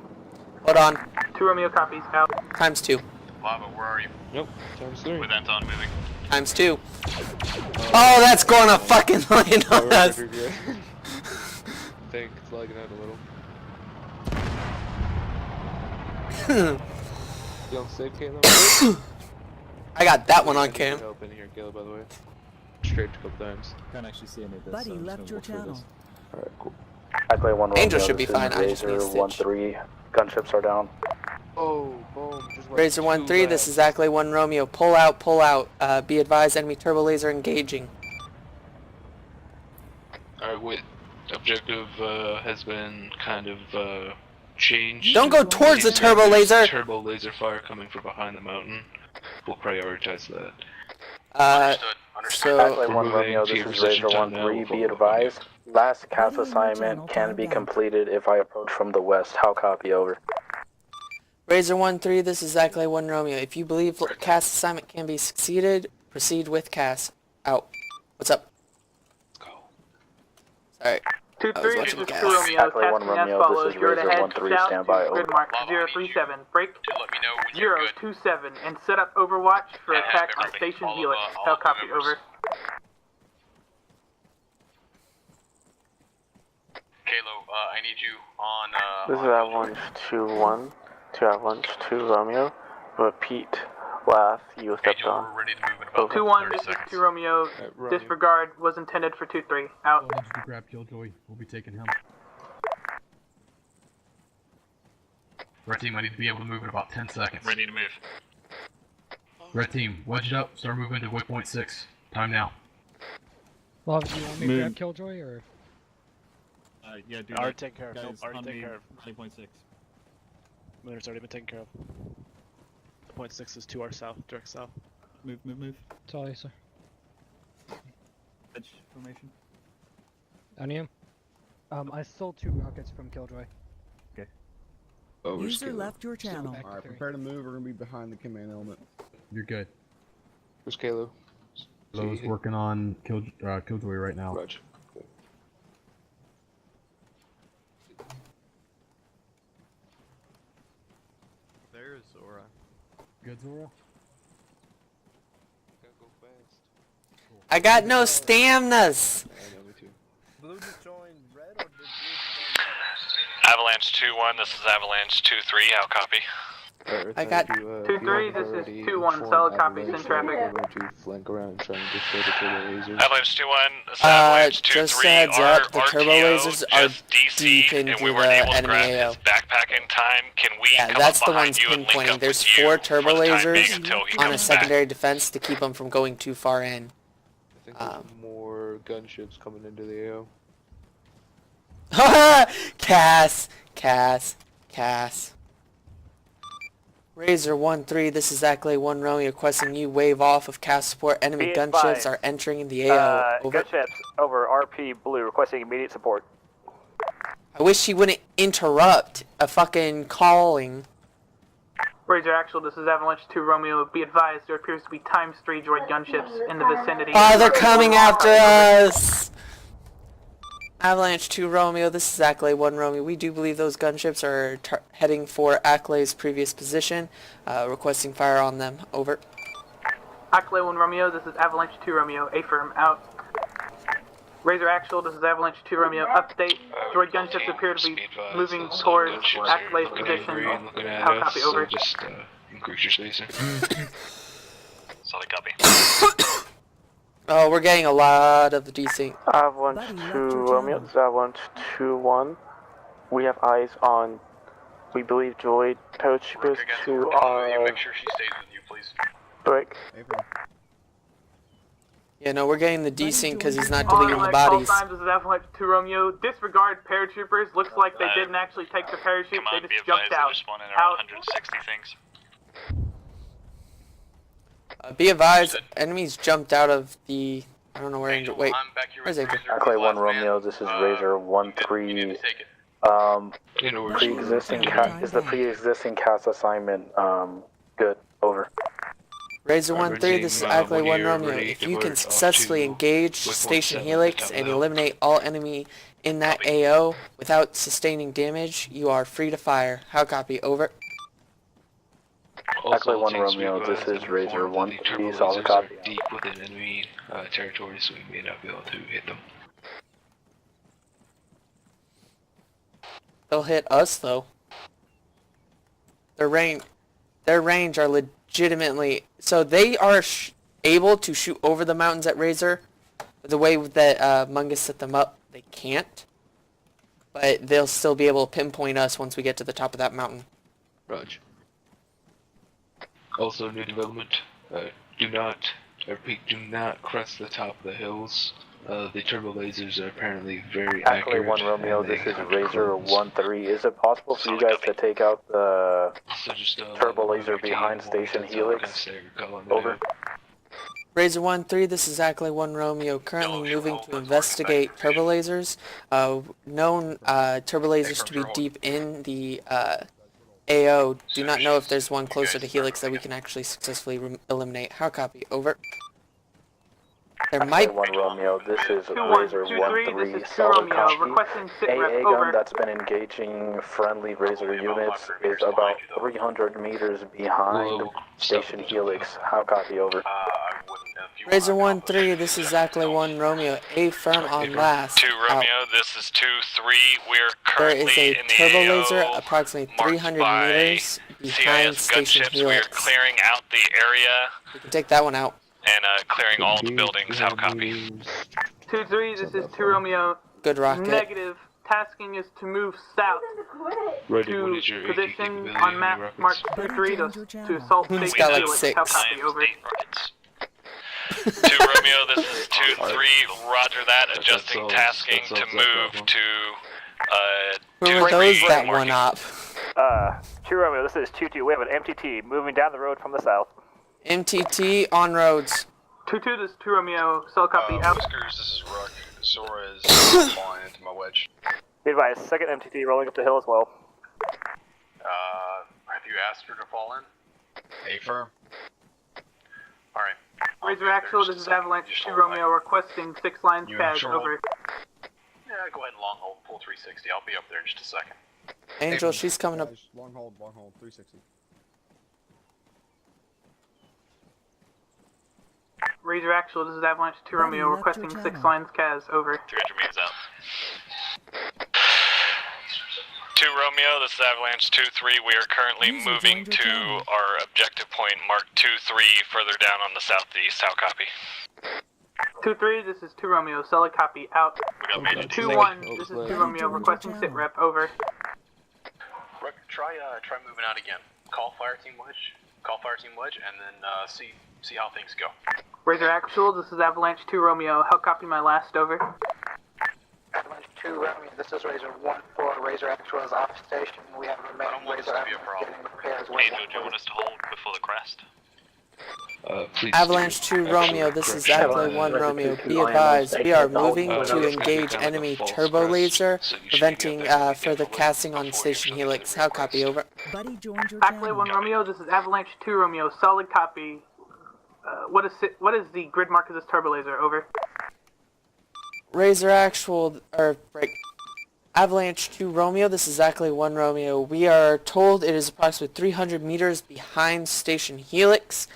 Hold on. 2 Romeo copies, out. ×2. Lava, where are you? Nope, ×3. With Anton moving. ×2. Oh, that's going to fucking land on us. I think it's lagging out a little. You on safe, Caleb? I got that one on cam. Help in here, Caleb, by the way. Straight a couple times. Can't actually see any of this. Buddy left your channel. Alright, cool. Acklay 1 Romeo, Angel should be this is fine, I just need Razor Stitch. 1-3. Gunships are down. Oh, boom. Razor 1-3, this is Acklay 1 Romeo. Pull out. Be advised, enemy turbo laser engaging. Alright, wait. Objective has been kind of changed. Don't go towards the turbo laser! Turbo laser fire coming from behind the mountain. We'll prioritize that. So... Acklay 1 Romeo, this is Razor 1-3. Be advised, last CAS assignment can be completed if I approach from the west. How copy? Over. Razor 1-3, this is Acklay 1 Romeo. If you believe CAS assignment can be succeeded, proceed with CAS. Out. What's up? Let's go. Sorry. 2-3, this is 2 Romeo, tasking as follows. You're to head south to grid mark 037. Break 027 and set up overwatch for attack on Station Helix. How copy? Over. Kalo, I need you on, This is Avalanche 2-1, to Avalanche 2 Romeo. Repeat, last, you stepped on. 2-1, this is 2 Romeo. Disregard was intended for 2-3. Out. Well, you grab Killjoy. We'll be taking him. Red team, I need to be able to move in about 10 seconds. Ready to move. Red team, wedge it up. Start moving to waypoint 6. Time now. Well, do you want me to grab Killjoy or? Yeah, dude. Already taken care of. Guys, Nope, already taken care of. 9.6. Mooner's already been taken care of. Point 6 is to our south, direct south. Move. It's all you, sir. Edge formation. On you? I stole 2 rockets from Killjoy. Okay. Oh, User left your channel. Alright, prepare to move. We're gonna be behind the command element. You're good. Where's Kalo? Kalo's working on Killjoy right now. Roger. There's Zora. Good, Zora? Gotta go fast. I got no staminas! I know, me too. Blue just joined red or did blue Avalanche 2-1, this is Avalanche 2-3, how copy? I got 2-3, this is 2-1, solid copy, send traffic. We're going to flank around and try and destroy the turbo lasers. Avalanche 2-1, Avalanche 2-3, just a heads up, the turbo lasers are deep and into we the weren't able to enemy grab AO. his backpack in time. Can we Yeah, come that's up the behind ones you and link pinpointing. up There's with you 4 turbo for the time being lasers until he on a comes secondary defense to keep them from going too far in. I think there's more gunships coming into the AO. Cass. Razor 1-3, this is Ackley 1 Romeo requesting you wave off of Cass support. Enemy Be gunships advised. are entering the AO. Over. Gunships over RP Blue requesting immediate support. I wish he wouldn't interrupt a fucking calling. Razor Actual, this is Avalanche 2 Romeo. Be advised, there appears to be times 3 droid gunships in the vicinity. Oh, they're coming after us! Avalanche 2 Romeo, this is Ackley 1 Romeo. We do believe those gunships are heading for Ackley's previous position. Requesting fire on them. Over. Ackley 1 Romeo, this is Avalanche 2 Romeo. Affirm, out. Razor Actual, this is Avalanche 2 Romeo. Update. Droid gunships appear to be moving towards Ackley's position. How copy, over. Just increase your spacing. Solid copy. Oh, we're getting a lot of the desync. Avalanche 2 Romeo, this is Avalanche 2-1. We have eyes on, we believe, droid paratroopers to our... Make sure she stays with you, please. Break. Yeah, no, we're getting the desync because he's not deleting the bodies. All times, this is Avalanche 2 Romeo. Disregard paratroopers. Looks like they didn't actually take the parachute. They just jumped out. Out. 160 things. Be advised, enemies jumped out of the... I don't know where Angel... Wait, where's Angel? Ackley 1 Romeo, this is Razor 1-3. Pre-existing is the pre-existing cast assignment good? Over. Razor 1-3, this is Ackley 1 Romeo. If you can successfully engage Station Helix and eliminate all enemy in that AO without sustaining damage, you are free to fire. How copy? Over. Ackley 1 Romeo, this is Razor 1-3, solid copy. Deep within enemy territory, so we may not be able to hit them. They'll hit us though. Their range are legitimately... So they are able to shoot over the mountains at Razor. The way that Mungus set them up, they can't. But they'll still be able to pinpoint us once we get to the top of that mountain. Roger. Also, new development. Do not crest the top of the hills. The turbo lasers are apparently very Ackley accurate. 1 Romeo, this is Razor 1-3. Is it possible for you guys to take out the turbo laser behind Station Helix? Over. Razor 1-3, this is Ackley 1 Romeo. Currently moving to investigate turbo lasers. Known turbo lasers to be deep in the AO. Do not know if there's one closer to Helix that we can actually successfully eliminate. How copy? Over. There might... 1 Romeo, this is Razor 1-3, solid copy. AA gun that's been engaging friendly Razor units is about 300 meters behind Station Helix. How copy? Over. Razor 1-3, this is Ackley 1 Romeo. A firm on last. 2 Romeo, this is 2-3. We're There currently is a in the turbo AO, laser approximately 300 meters behind CIS Station gunships. We're Helix. clearing out the area We can take that one out. and clearing all the buildings. How copy? 2-3, this is 2 Romeo. Good rocket. Negative. Tasking is to move south Ready, to what is your AK position capability on in map rockets? mark 2-3 to assault Moon's Station got like Helix. 6. How copy? Over. 2 Romeo, this is 2-3. Roger that. Adjusting tasking to move to Who were those that one up? 2 Romeo, this is 2-2. We have an MTT moving down the road from the south. MTT on roads. 2-2, this is 2 Romeo. Cell copy. Out. Whiskers, this is Ruck. Sora is falling into my wedge. Be advised, second MTT rolling up the hill as well. Have you asked her to fall in? Affirm. Alright. Razor Actual, this is Avalanche 2 Romeo requesting 6 lines CAS. Over. Yeah, go ahead and long hold, pull 360. I'll be up there in just a second. Angel, she's coming up. Long hold, 360. Razor Actual, this is Avalanche 2 Romeo requesting 6 lines CAS. Over. 300 meters out. 2 Romeo, this is Avalanche 2-3. We are currently moving to our objective point, mark 2-3, further down on the southeast. How copy? 2-3, this is 2 Romeo, solid copy, out. 2-1, this is 2 Romeo, requesting sit rep, over. Rook, try moving out again. Call fire team wedge, and then see how things go. Razor actual, this is Avalanche 2 Romeo, how copy my last, over. Avalanche 2 Romeo, this is Razor 1-4, Razor actual is off station. We have remaining Razor getting repairs. Angel, do you want us to hold before the crest? Please. Avalanche 2 Romeo, this is Ackley 1 Romeo. Be advised, we are moving to engage enemy turbo laser, preventing further casting on Station Helix. How copy, over? Buddy joined your Ackley channel. 1 Romeo, this is Avalanche 2 Romeo, solid copy. What is the grid mark of this turbo laser, over? Razor actual, or break. Avalanche 2 Romeo, this is Ackley 1 Romeo. We are told it is approximately 300 meters behind Station Helix.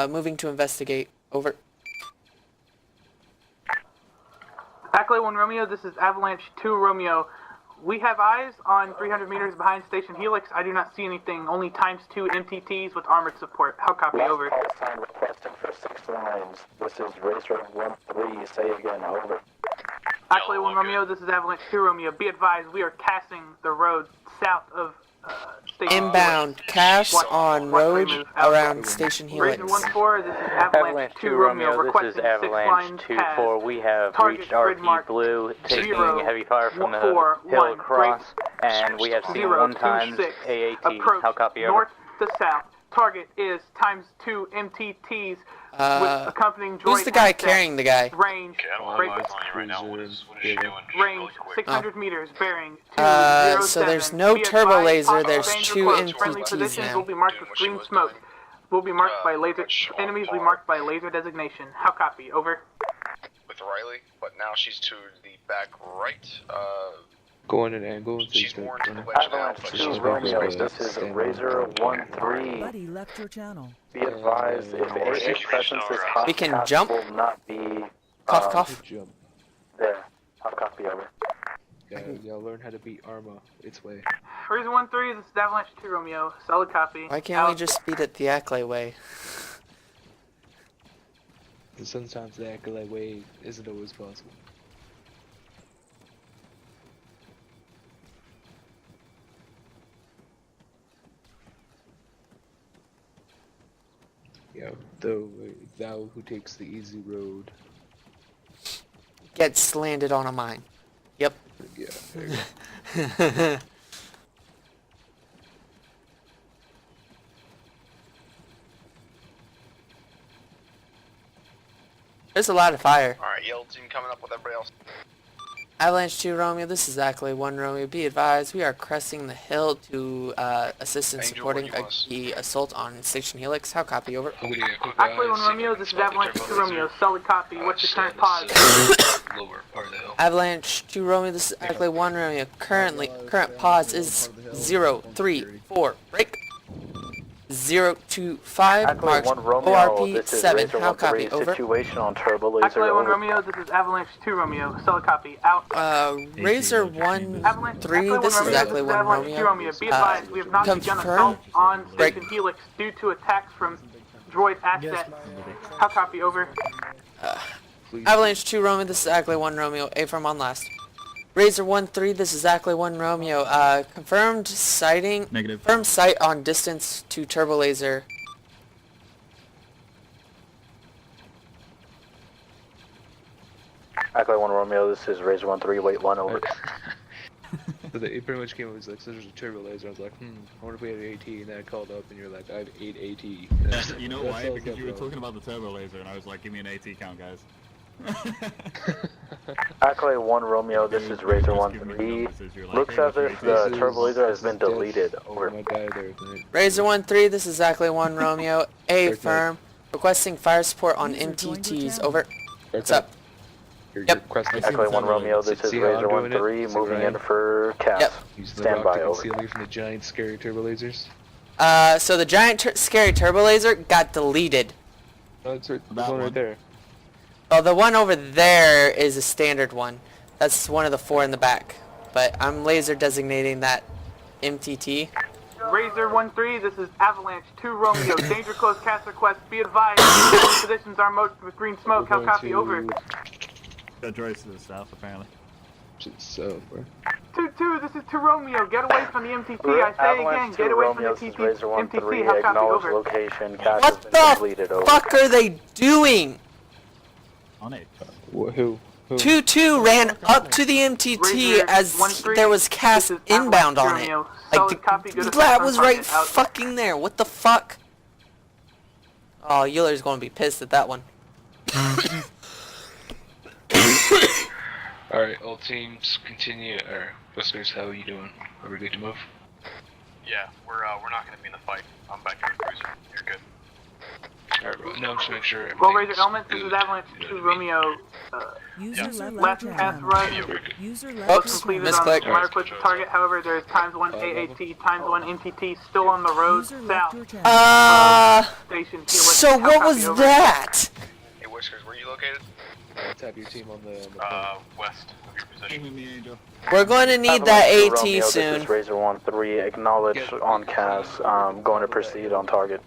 Moving to investigate. Over. Ackley 1 Romeo, this is Avalanche 2 Romeo. We have eyes on 300 meters behind Station Helix. I do not see anything. Only ×2 MTTs with armored support. How copy, over? Sign requesting for 6 lines. This is Razor 1-3. Say again, over. Ackley 1 Romeo, this is Avalanche 2 Romeo. Be advised, we are casting the road south of Station Inbound, Helix. cash on road remove, out. around Station Helix. Razor 1-4, this is Avalanche 2 Romeo. This Requesting is 6 Avalanche lines 2-4. We have Target reached grid RP mark Blue, taking 0, heavy fire from the 4, hill 1, across, and we have seen 0, 1 times 2, 6. AAT. Approach How copy, over? north to south. Target is ×2 MTTs with accompanying droid Who's the guy assets. carrying the guy? Range, Okay, I'm on you right now. What is she doing? range 600 meters, bearing 207. So there's no Be turbo advised, laser, hostile there's danger 2 close. Friendly MTTs positions now. will be marked with green smoke. Will be marked by laser. Enemies will be marked by laser designation. How copy? Over. With Riley, but now she's to the back right. Go on an angle. And She's more into the wedge now, but she's Romeo, this is Razor 1-3. Buddy left your channel. Be advised, if AA presence is hot, We can jump. will not be... Cough, cough. Jump. There. How copy, over. Yeah, learn how to beat Arma its way. Razor 1-3, this is Avalanche 2 Romeo. Solid copy. Why can't we just beat it the Ackley way? And sometimes the accolade way isn't always possible. Yeah, though thou who takes the easy road. Gets landed on a mine. Yep. Yeah, there you go. There's a lot of fire. Alright, yellow team coming up with everybody else. Avalanche 2 Romeo, this is Ackley 1 Romeo. Be advised, we are cresting the hill to assist in Angel, supporting where do you want us? the assault on Station Helix. How copy, over? Ackley 1 Romeo, this is Avalanche 2 Romeo. Solid copy. What's your current pause? Lower part of the hill. Avalanche 2 Romeo, this is Ackley 1 Romeo. Current pause is 034. Break. 025 Ackley marks 1 Romeo, ORP this is 7. Razor How 1-3, copy, over? situation on turbo laser, Ackley 1 over. Romeo, this is Avalanche 2 Romeo. Solid copy. Out. Razor 1 Avalanche 3, this is Ackley 1 Avalanche 2 Romeo. Be advised, we have not begun confirm. assault on Break. Station Helix due to attacks from droid assets. How copy, over? Avalanche 2 Romeo, this is Ackley 1 Romeo. A-firm on last. Razor 1-3, this is Ackley 1 Romeo. Confirmed sighting. Negative. Confirmed sight on distance to turbo laser. Ackley 1 Romeo, this is Razor 1-3, wait 1, over. So it pretty much came up as like, so there's a turbo laser. I was like, I wonder if we had an AT, and then I called up, and you're like, I have 8 AT. You know why? Because you were talking about the turbo laser, and I was like, give me an AT count, guys. Ackley 1 Romeo, this is Razor 1-3. Looks as if the turbo laser has been deleted, over. Razor 1-3, this is Ackley 1 Romeo. A-firm. Requesting fire support on MTTs. Over. What's up? Yep. Ackley 1 Romeo, this is Razor 1-3, moving in for CAS. Yep. Stand by, over. Conceal me from the giant scary turbo lasers. So the giant scary turbo laser got deleted. Oh, it's right, there's one right there. Well, the one over there is a standard one. That's one of the 4 in the back. But I'm laser designating that MTT. Razor 1-3, this is Avalanche 2 Romeo. Danger close cast request. Be advised. Positions are marked with green smoke. How copy? Over. Got droids to the south, apparently. So, bro. 2-2, this is 2 Romeo. Get away from the MTT. I say again, get away from the MTT. How copy? Over. Location. What the fuck are they doing? On it. Who? 2-2 ran up to the MTT as there was cast inbound on it. Like, that was right fucking there. What the fuck? Oh, Euler's gonna be pissed at that one. Alright, all teams continue. Whiskers, how are you doing? Are we good to move? Yeah, we're not gonna be in the fight. I'm back here with Bruiser. You're good. Alright, no, just make sure. Well, Razor Elements, this is Avalanche 2 Romeo. Left cast run. Oops, Completed misclick. on Mark with the target. However, there is ×1 AAT, ×1 MTT still on the road south. Station Helix. So what was that? Hey, Whiskers, where are you located? Tap your team on the West of your position. We're going to need that AT Romeo, soon. This is Razor 1-3. Acknowledge on CAS. Going to proceed on target.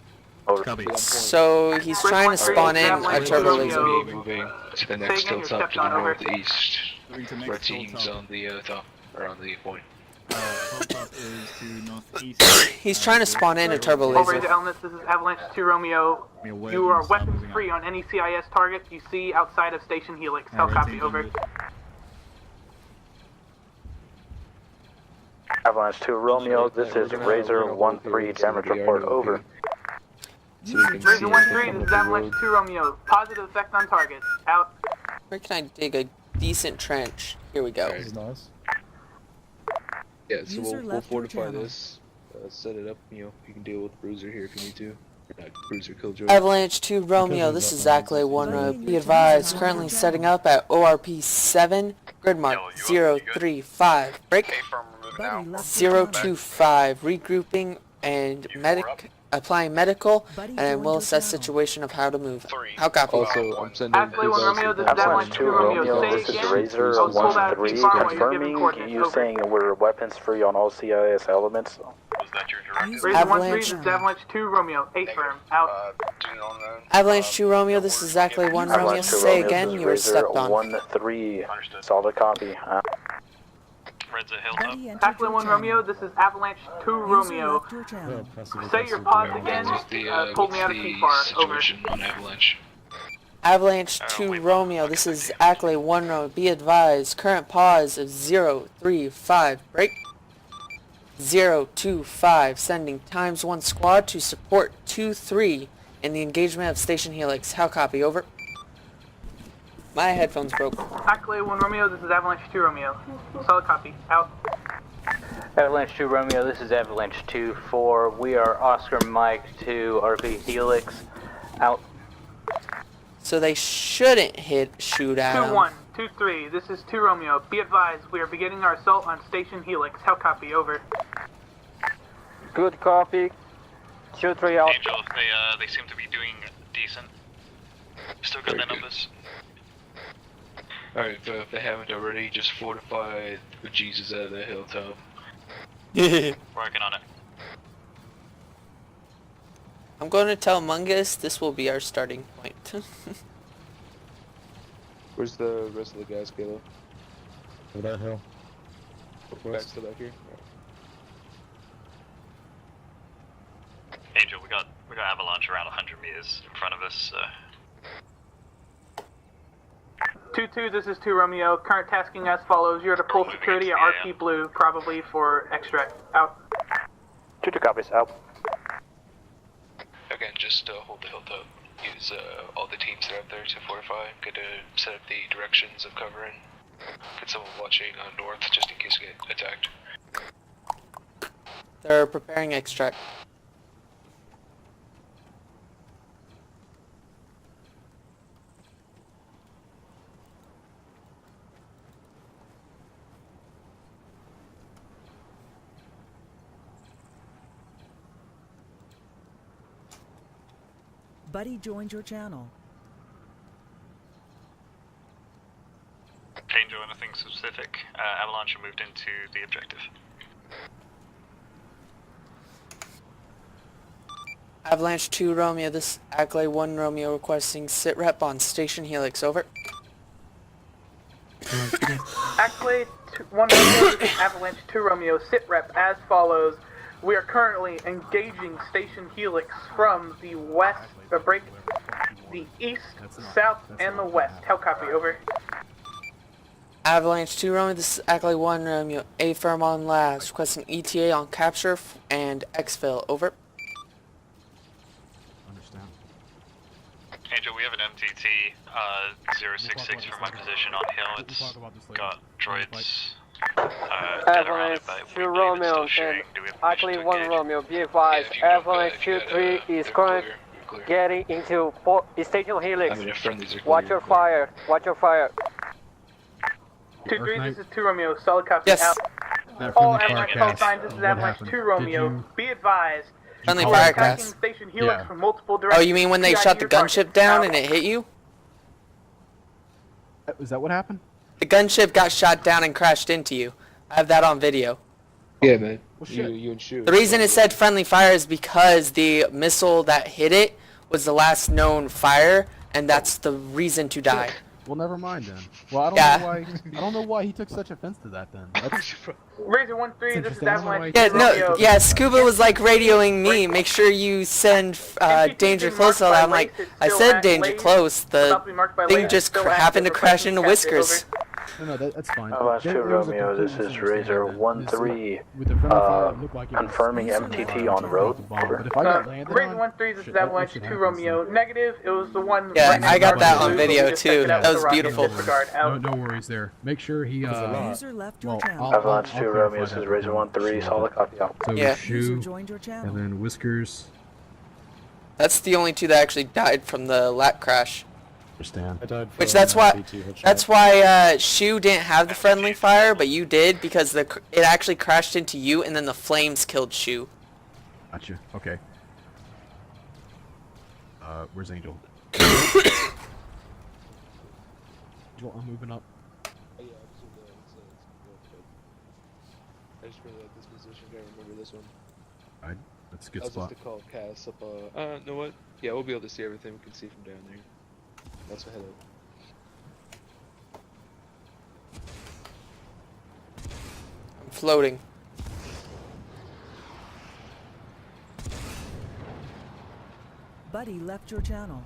Over. So he's trying to spawn in a turbo laser. Moving to the next hilltop to the northeast. Our team's on the top, or on the point. He's trying to spawn in a turbo Over laser. to Elements, this is Avalanche 2 Romeo. You are weapons free on any CIS targets you see outside of Station Helix. How copy? Over. Avalanche 2 Romeo, this is Razor 1-3. Damage report. Over. Razor 1-3, this is Avalanche 2 Romeo. Positive effect on target. Out. Where can I dig a decent trench? Here we go. Nice. Yeah, so we'll fortify this, set it up, you can deal with Bruiser here if you need to. Not Bruiser, Killjoy. Avalanche 2 Romeo, this is Zackley 1 Be advised, currently setting up at ORP 7, grid mark 035. Break 025, regrouping and applying medical, and we'll assess situation of how to move. How copy? Also, I'm sending Avalanche 2 Romeo, this is Razor 1-3. Confirming you saying we're weapons free on all CIS elements. Razor 1-3, this is Avalanche 2 Romeo. 8 firm. Out. Avalanche 2 Romeo, this is Zackley 1 Romeo. Say again, you were stepped on. 1-3. Solid copy. Zackley 1 Romeo, this is Avalanche 2 Romeo. Say your pause again. Pulled me out of P-Far. Over. Avalanche 2 Romeo, this is Ackley 1 Romeo. Be advised, current pause of 035. Break. 025, sending ×1 squad to support 2-3 in the engagement of Station Helix. How copy? Over. My headphones broke. Ackley 1 Romeo, this is Avalanche 2 Romeo. Solid copy. Out. Avalanche 2 Romeo, this is Avalanche 2-4. We are Oscar Mike 2 RP Helix. Out. So they shouldn't shoot at him. 2-1, 2-3, this is 2 Romeo. Be advised, we are beginning our assault on Station Helix. How copy? Over. Good copy. 2-3 out. Angel, they seem to be doing decent. Still got their numbers. Alright, but if they haven't already, just fortify the Jesus out of the hilltop. Working on it. I'm going to tell Mungus this will be our starting point. Where's the rest of the guys, Kayla? Over that hill. Still back here? Angel, we got Avalanche around 100 meters in front of us. 2-2, this is 2 Romeo. Current tasking as follows. You're to pull security at RP Blue, probably for extract. Out. 2-2 copies. Out. Again, just hold the hilltop. Use all the teams that are up there to fortify. Get to set up the directions of covering. Get someone watching north just in case we get attacked. They're preparing extract. Buddy joined your channel. Angel, anything specific? Avalanche moved into the objective. Avalanche 2 Romeo, this is Ackley 1 Romeo requesting sit rep on Station Helix, over. Ackley 1 Romeo, this is Avalanche 2 Romeo, sit rep as follows. We are currently engaging Station Helix from the west, the east, south, and the west. How copy, over. Avalanche 2 Romeo, this is Ackley 1 Romeo, A firm on labs, requesting ETA on capture and exfil, over. Understand. Angel, we have an MTT 066 from my position on hill. It's got droids. Avalanche 2 Romeo and Ackley 1 Romeo, be advised, Avalanche 2-3 is currently getting into Station Helix. Watch your fire, watch your fire. 2-3, this is 2 Romeo, solid copy. Yes. Out. All Avalanche call signs, this is Avalanche 2 Romeo, be advised. Friendly You are fire attacking cast. Station Helix Yeah. from multiple Oh, directions. you mean when they PID shot the your target. gunship down Out. and it hit you? Is that what happened? The gunship got shot down and crashed into you. I have that on video. Yeah, man. Well, shit. You and Shu. The reason it said friendly fire is because the missile that hit it was the last known fire, and that's the reason to die. Well, never mind then. Well, I don't Yeah. know why. I don't know why he took such offense to that then. That's, Razor 1-3, this is interesting. I don't know Avalanche why Yeah, two no, Romeo. yeah, Scuba was like radioing me, make sure you send danger close. So I'm like, I said danger close, the thing just happened to crash into Whiskers. no, that's fine. Avalanche 2 There was a Romeo, this complete is Razor misunderstanding. 1-3, With the friendly fire, it looked like it was confirming MTT on road, But over. if I got landed Razor on, 1-3, this shit, is that Avalanche should 2 happen, Romeo. so- Negative, it was the one. Yeah, right I got next that to on the video blue, just too. check it out That with was the rocket beautiful. disregard. No, Out. no worries there. Make sure he. User left your channel. Avalanche 2 Romeo, this is Razor 1-3, solid copy out. So Yeah. User Shu, joined your channel. and then Whiskers. That's the only two that actually died from the lat crash. Understand. I died Which from that's why BT headshot. that's why Shu didn't have the friendly fire, but you did because it actually crashed into you, and then the flames killed Shu. Gotcha. Okay. Where's Angel? Angel, I'm moving up. I just really like this position. Gotta remember this one. Alright, that's a good I was spot. just to call Cass up. You know what? Yeah, we'll be able to see everything we can see from down there. That's ahead of. I'm floating. Buddy left your channel.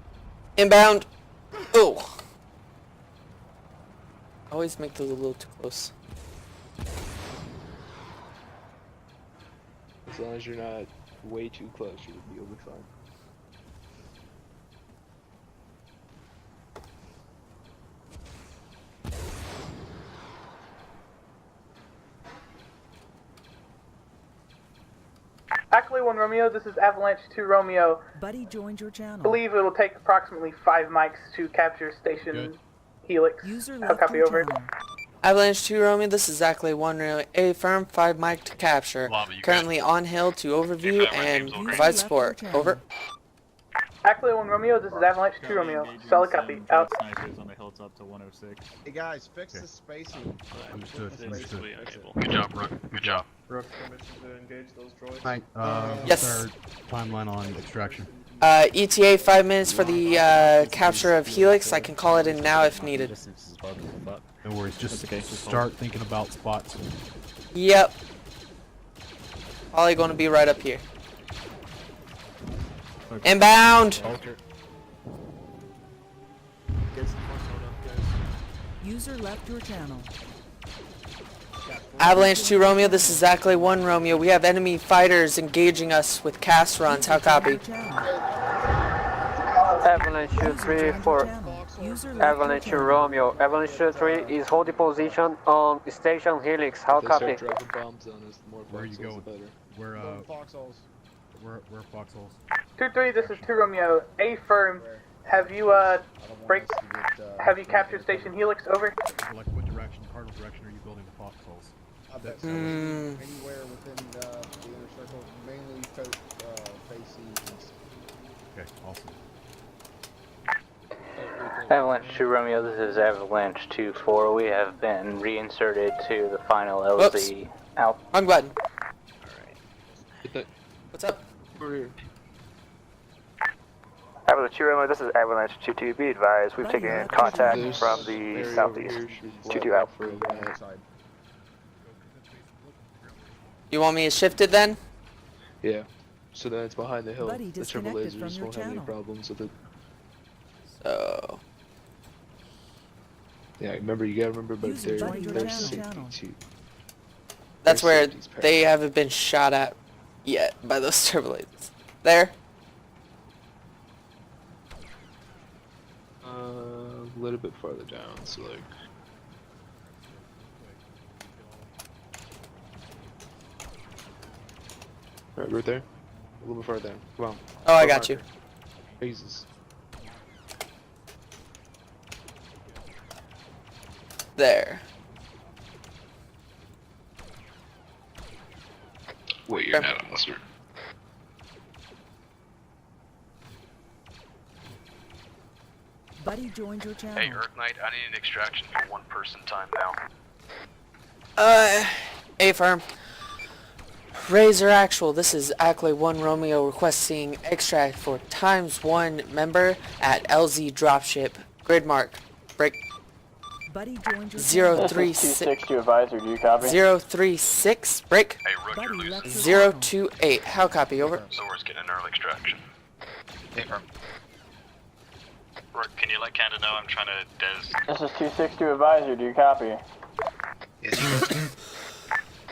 Inbound. Oh. Always make those a little too close. As long as you're not way too close, you'll be fine. Ackley 1 Romeo, this is Avalanche 2 Romeo. Buddy joined your channel. I believe it'll take approximately 5 mics to capture Station Helix. User How left copy, your over. channel. Avalanche 2 Romeo, this is exactly 1 Relay. A firm 5 mic to capture. Currently on hill to overview and provide support. Over. Ackley 1 Romeo, this is Avalanche 2 Romeo. Solid copy. Out. Snipers on the hilltop to 106. Hey guys, fix the spacing. Understood. Understood. Good job, Rook. Good job. Rook, permission to engage those droids? Right. Yes. What's our timeline on extraction? ETA 5 minutes for the capture of Helix. I can call it in now if needed. No worries. Just start thinking about spots. Yep. Probably going to be right up here. Inbound! User left your channel. Avalanche 2 Romeo, this is exactly 1 Romeo. We have enemy fighters engaging us with cast runs. How copy? Avalanche 2-3 for Avalanche Romeo. Avalanche 2-3 is holding position on Station Helix. How If they copy? start dropping bombs on us, the more Where are you foxholes, going? the better. We're Foxholes. we're foxholes. 2-3, this is 2 Romeo. A firm. Have you have you captured Station Helix? Over. Like what direction, cardinal direction are you building the foxholes? Anywhere within the inner circle, mainly facing east. Okay, awesome. Avalanche 2 Romeo, this is Avalanche 2-4. We have been reinserted to the final LZ. Out. Wrong button. Hit that. What's up? Over here. Avalanche 2 Romeo, this is Avalanche 2-2, be advised, we've taken contact from the southeast. 2-2 out. You want me to shift it then? Yeah. So then it's behind the hill. Buddy The turbo disconnected lasers from your won't have any channel. problems with it. So... Yeah, remember, you gotta remember about User their joined your safety channel. too. That's Their where safety's they paramount. haven't been shot at yet by those turbo lasers. There. A little bit farther down, so like... Right there. A little bit farther down. Come on. Oh, I got you. Jesus. There. Wait, you're not on the sir. Buddy joined your channel. Hey, Earth Knight, I need an extraction for 1 person time now. A-firm. Razor Actual, this is Ackley 1 Romeo requesting extract for ×1 member at LZ Dropship. Grid mark. Break. Buddy joined your channel. 036. to advisor, do you copy? 036. Break. Hey, Rook, you're Buddy losing. left your channel. 028. How copy? Over. Zora's getting an early extraction. Affirm. Rook, can you let Kanda know I'm trying to des... This is 26 to advisor, do you copy?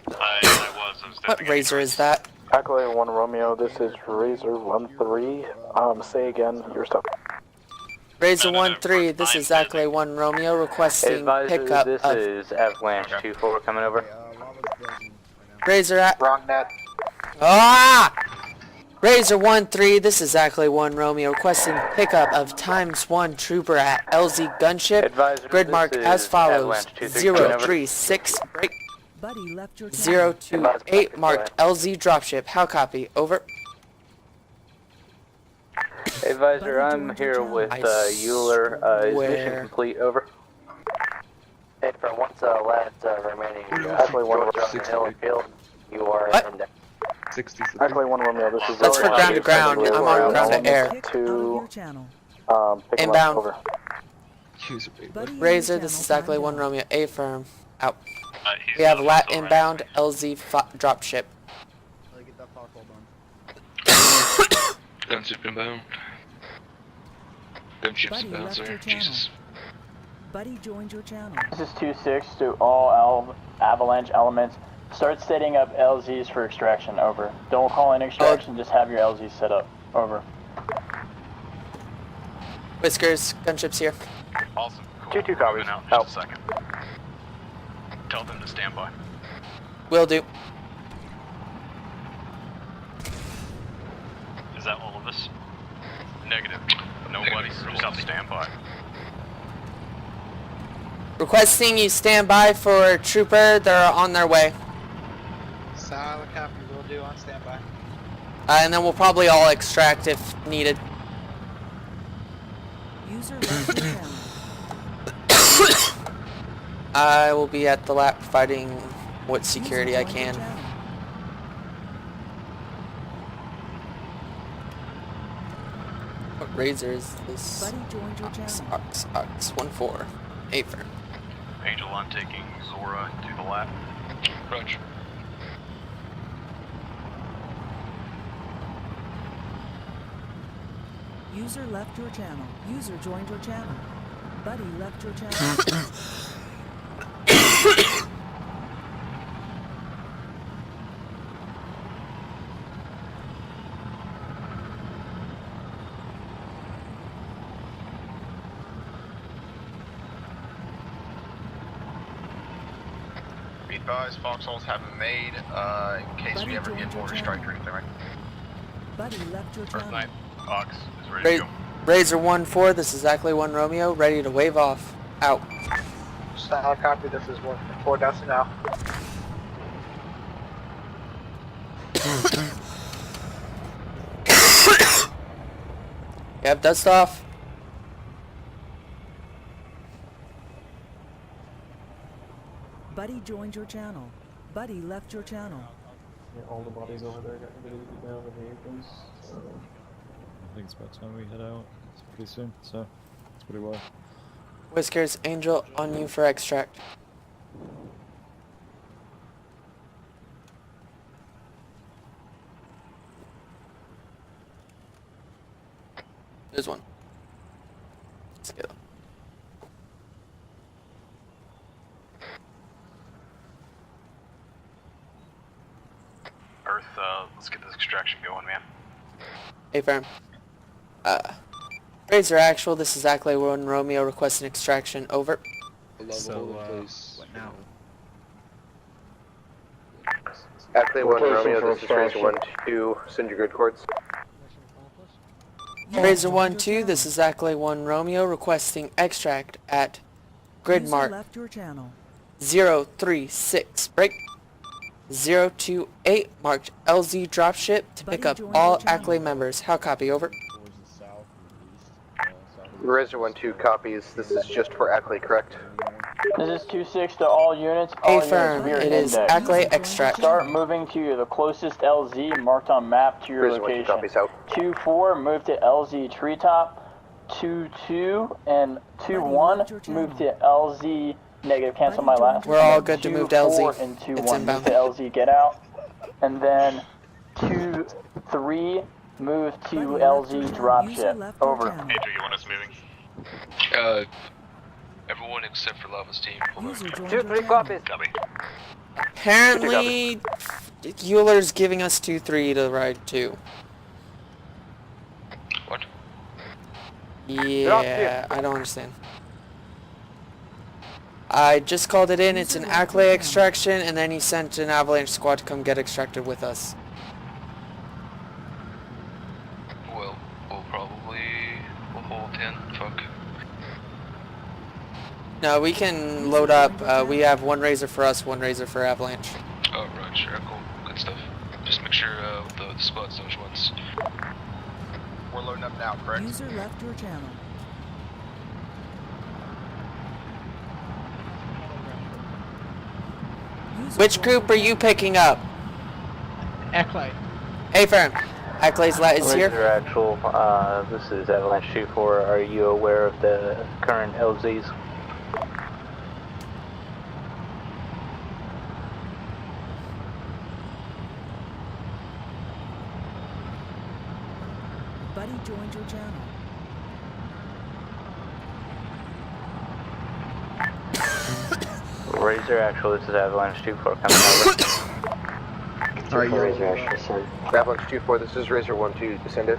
I was What Razor is that? Accolade 1 Romeo, this is Razor 1-3. Say again, your stuff. Razor 1-3, this is Ackley 1 Romeo requesting Advisor, pickup this of is Avalanche 2-4 coming over. Razor at Wrong net. Ah! Razor 1-3, this is Ackley 1 Romeo requesting pickup of ×1 trooper at LZ Gunship. Advisor, Grid this mark is as follows: Avalanche 2-3 036 break Buddy left your channel. 028 marked LZ Dropship. How copy? Over. Advisor, I'm here with Euler. Is mission complete? Over. Hey, for once lads remaining Accolade 1 on the hill and field, you are What? in there. 60. Accolade 1 Romeo, this is That's for ground to ground. I'm on ground to air. Kicked out of your channel. Pick 'em up, Inbound. over. Use a big Buddy in your Razor, channel, this is Ackley timed 1 out. Romeo. A firm. Out. He's We have not lat still right. inbound LZ Dropship. Get that foxhole done. Gunship inbound. Gunship's Buddy inbound, left sir. your channel. Jesus. Buddy joined your channel. This is 26 to all Avalanche elements. Start setting up LZs for extraction, over. Don't call in extraction, just have your LZs set up, over. Whiskers, Gunship's here. Awesome. Cool. 2-2 copies. Moving out in Out. just a second. Tell them to stand by. Will do. Is that all of us? Negative. Nobody. Just have to stand by. Requesting you stand by for trooper. They're on their way. Solid copy, will do on standby. And then we'll probably all extract if needed. User left your channel. I will be at the lap providing what security I User joined your can. channel. What Razor is this? Buddy joined your channel. Ox 1-4. A firm. Angel, I'm taking Zora to the lap. Roger. User left your channel. User joined your channel. Buddy left your channel. Be advised, foxholes have been made in case Buddy we ever joined get your order channel. strike or anything, right? Buddy left your Earth channel. Knight, Ox is ready to go. Razor 1-4. This is Ackley 1 Romeo. Ready to wave off. Out. Solid copy, this is 1-4 Dustin now. You have dust off. Buddy joined your channel. Buddy left your channel. Yeah, all the bodies over there got completely down the vehicles. I think it's about time we head out. It's pretty soon, so it's pretty well. Whiskers, Angel, on you for extract. There's one. Let's get him. Earth, let's get this extraction going, man. Hey, firm. Razor actual, this is Ackley 1 Romeo requesting extraction, over. So, what now? Ackley 1 Romeo, this is Razor 1-2, send your grid cords. Razor 1-2, this is Ackley 1 Romeo requesting extract at grid mark left your channel. 036, break. 028, marked LZ dropship to pick up all Ackley members. How copy, over? Razor 1-2 copies, this is just for Ackley, correct? This is 2-6 to all units. Hey firm, it is Ackley extract. Start moving to the closest LZ marked on map to your Razor location. 1-2 copies out. 2-4, move to LZ treetop. 2-2 and 2-1, move to LZ negative, cancel my last. We're all good to move to LZ. And 2-1, It's inbound. move to LZ, get out. And then 2-3, move to LZ dropship. Over. Andrew, you want us moving? Everyone except for Lava's team. 2-3 copies. Copy. Apparently, Euler's giving us 2-3 to ride 2. What? Yeah, I don't understand. I just called it in, it's an Ackley extraction, and then he sent an avalanche squad to come get extracted with us. Well, we'll hold 10, fuck. No, we can load up. We have one razor for us, one razor for avalanche. Oh, right, sure, cool. Good stuff. Just make sure the squads know which ones. We're loading up now, correct? User left your channel. Which group are you picking up? Ackley. Hey, firm. Ackley's is here. Razor actual, this is Avalanche 2-4. Are you aware of the current LZs? Buddy joined your channel. Razor actual, this is Avalanche 2-4 coming over. Alright, Razor actual, send. Avalanche 2-4, this is Razor 1-2, descend it.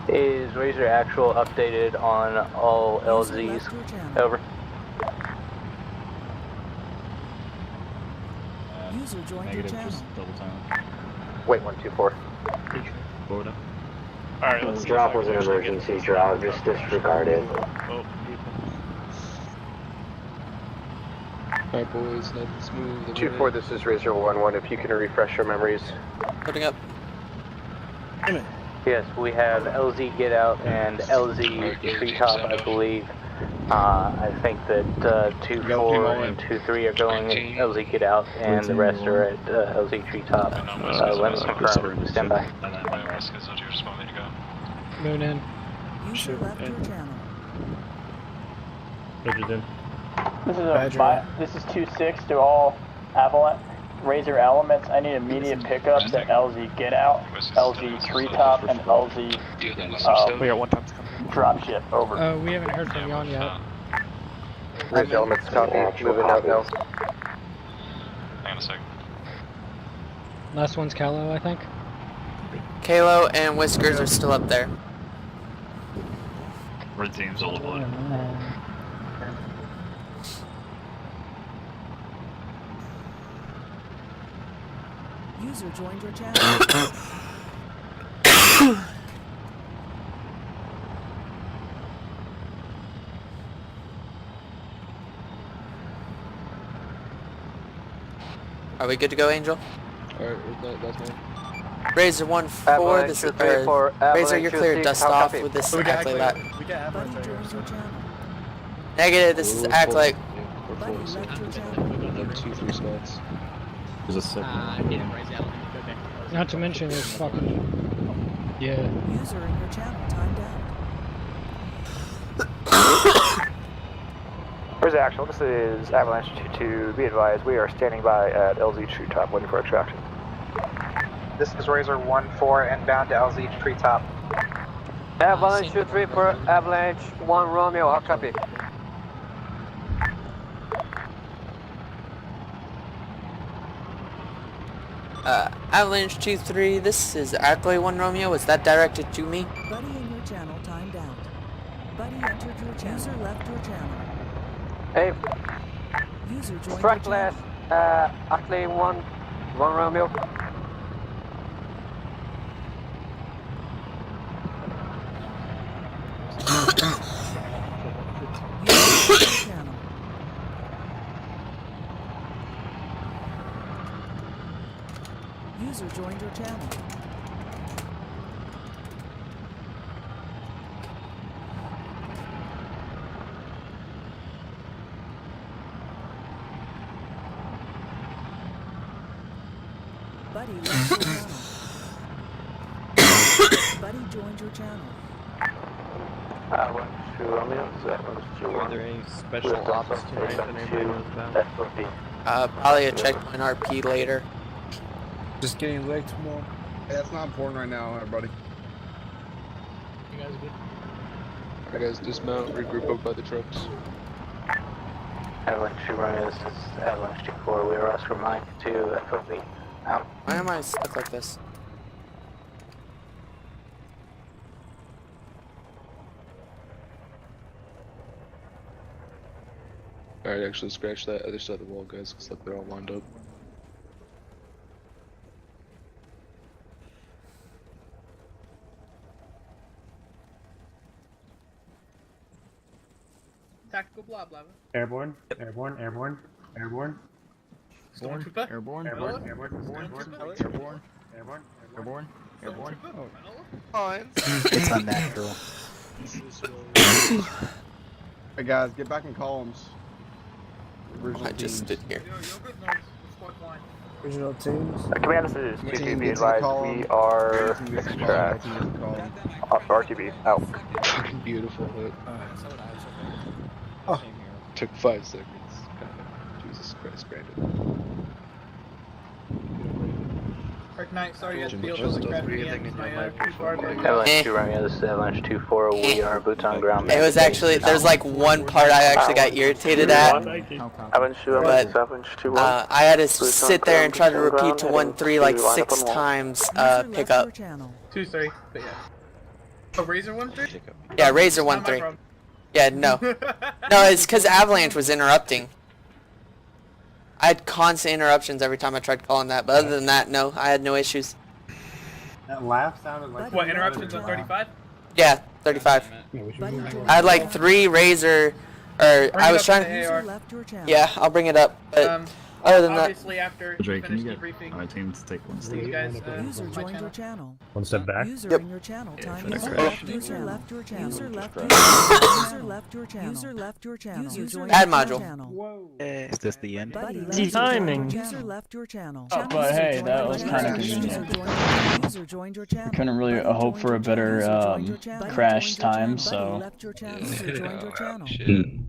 Is Razor actual updated on all LZs? Over. User joined your Negative, channel. just double time. Wait, 1-2-4. Forward up. Alright, let's drop was an emergency drop, just disregard it. Oh, Alright boys, let's move. 2-4, this is Razor 1-1, if you can refresh your memories. Putting up. Yes, we have LZ Get Out and LZ Treetop, I believe. I think that 2-4 and 2-3 are going LZ Get Out, and the rest are at LZ Treetop. Let me confirm. Stand by. Moon in. User left your channel. This is 2-6 to all Avalanche Razor elements. I need immediate pickups at LZ Get Out, LZ Treetop, and LZ We got one time dropship. Over. We haven't heard from Yon yet. Razor elements copy, moving out now. Hang on a sec. Last one's Callow, I think. Kalo and Whiskers are still up there. Red team's all aboard. User joined your channel. Are we good to go, Angel? Alright, that's me. Razor 1-4, this is Razor, you're clear. Dust off with this Ackley lap. Negative, this is Ackley. Them 2-3 squads. There's a second. Not to mention there's fucking Yeah. User in your channel timed out. Where's the actual? This is Avalanche 22. Be advised, we are standing by at LZ Treetop waiting for extraction. This is Razor 1-4 inbound to LZ Treetop. Avalanche 2-3 for Avalanche 1 Romeo, how copy? Avalanche 2-3, this is Ackley 1 Romeo. Is that directed to me? Buddy in your channel timed out. Buddy entered your channel. User left your channel. Hey. User joined Strike your last, channel. Ackley 1 Romeo. User joined your channel. Buddy left your channel. Buddy joined your channel. Avalanche 2 Romeo, Avalanche 2 1. Are there any special ops tonight that anybody knows about? Probably a checkpoint RP later. Just getting legs more. Hey, that's not important right now, everybody. You guys good? Alright guys, dismount, regroup up by the trucks. Avalanche 2 Romeo, this is Avalanche 2-4. We are Oscar Mike 2 FOB. Out. Why am I stuck like this? Alright, actually scratch that other side of the wall, guys. Looks like they're all lined up. Tactical blah blah. Airborne, airborne, airborne, airborne. Stormtrooper? Airborne, airborne, airborne, airborne, airborne, airborne, airborne, airborne. Oh, It's unnatural. Hey guys, get back in columns. I just stood here. Original teams. Command, this is PTB. Be advised, we are extract. RTB, out. Beautiful hit. Oh. Took 5 seconds. Jesus Christ, Brandon. Dark Knight, sorry you had to deal with the crap again. Avalanche 2 Romeo, this is Avalanche 2-4. We are boots on ground. It was actually, there's like one part I actually got irritated at. Avalanche 2 But Avalanche 2-1. I had to sit there and try to repeat to 1-3 like 6 times pickup. 2-3, but yeah. Oh, Razor 1-3? Yeah, Razor 1-3. Yeah, no. No, it's because Avalanche was interrupting. I had constant interruptions every time I tried calling that, but other than that, no, I had no issues. That laugh sounded like... What, interruptions on 35? Yeah, 35. I had like 3 Razor, or I was trying to... Yeah, I'll bring it up, but other than that... Obviously after Drake, can you finish get debriefing, my team to take one step? you guys, User joined your channel. One step back. User Yep. in your channel Yeah, time. for the User crash. left your channel. User left your channel. User left your channel. User left your channel. User joined Add your module. channel. Is this the end? Buddy left Easy your channel. timing. User left your channel. Oh, but hey, that was User kind of joined your convenient. channel. User joined your channel. Couldn't really hope for a better crash time, so. Buddy left your channel. User joined your channel. Hmm.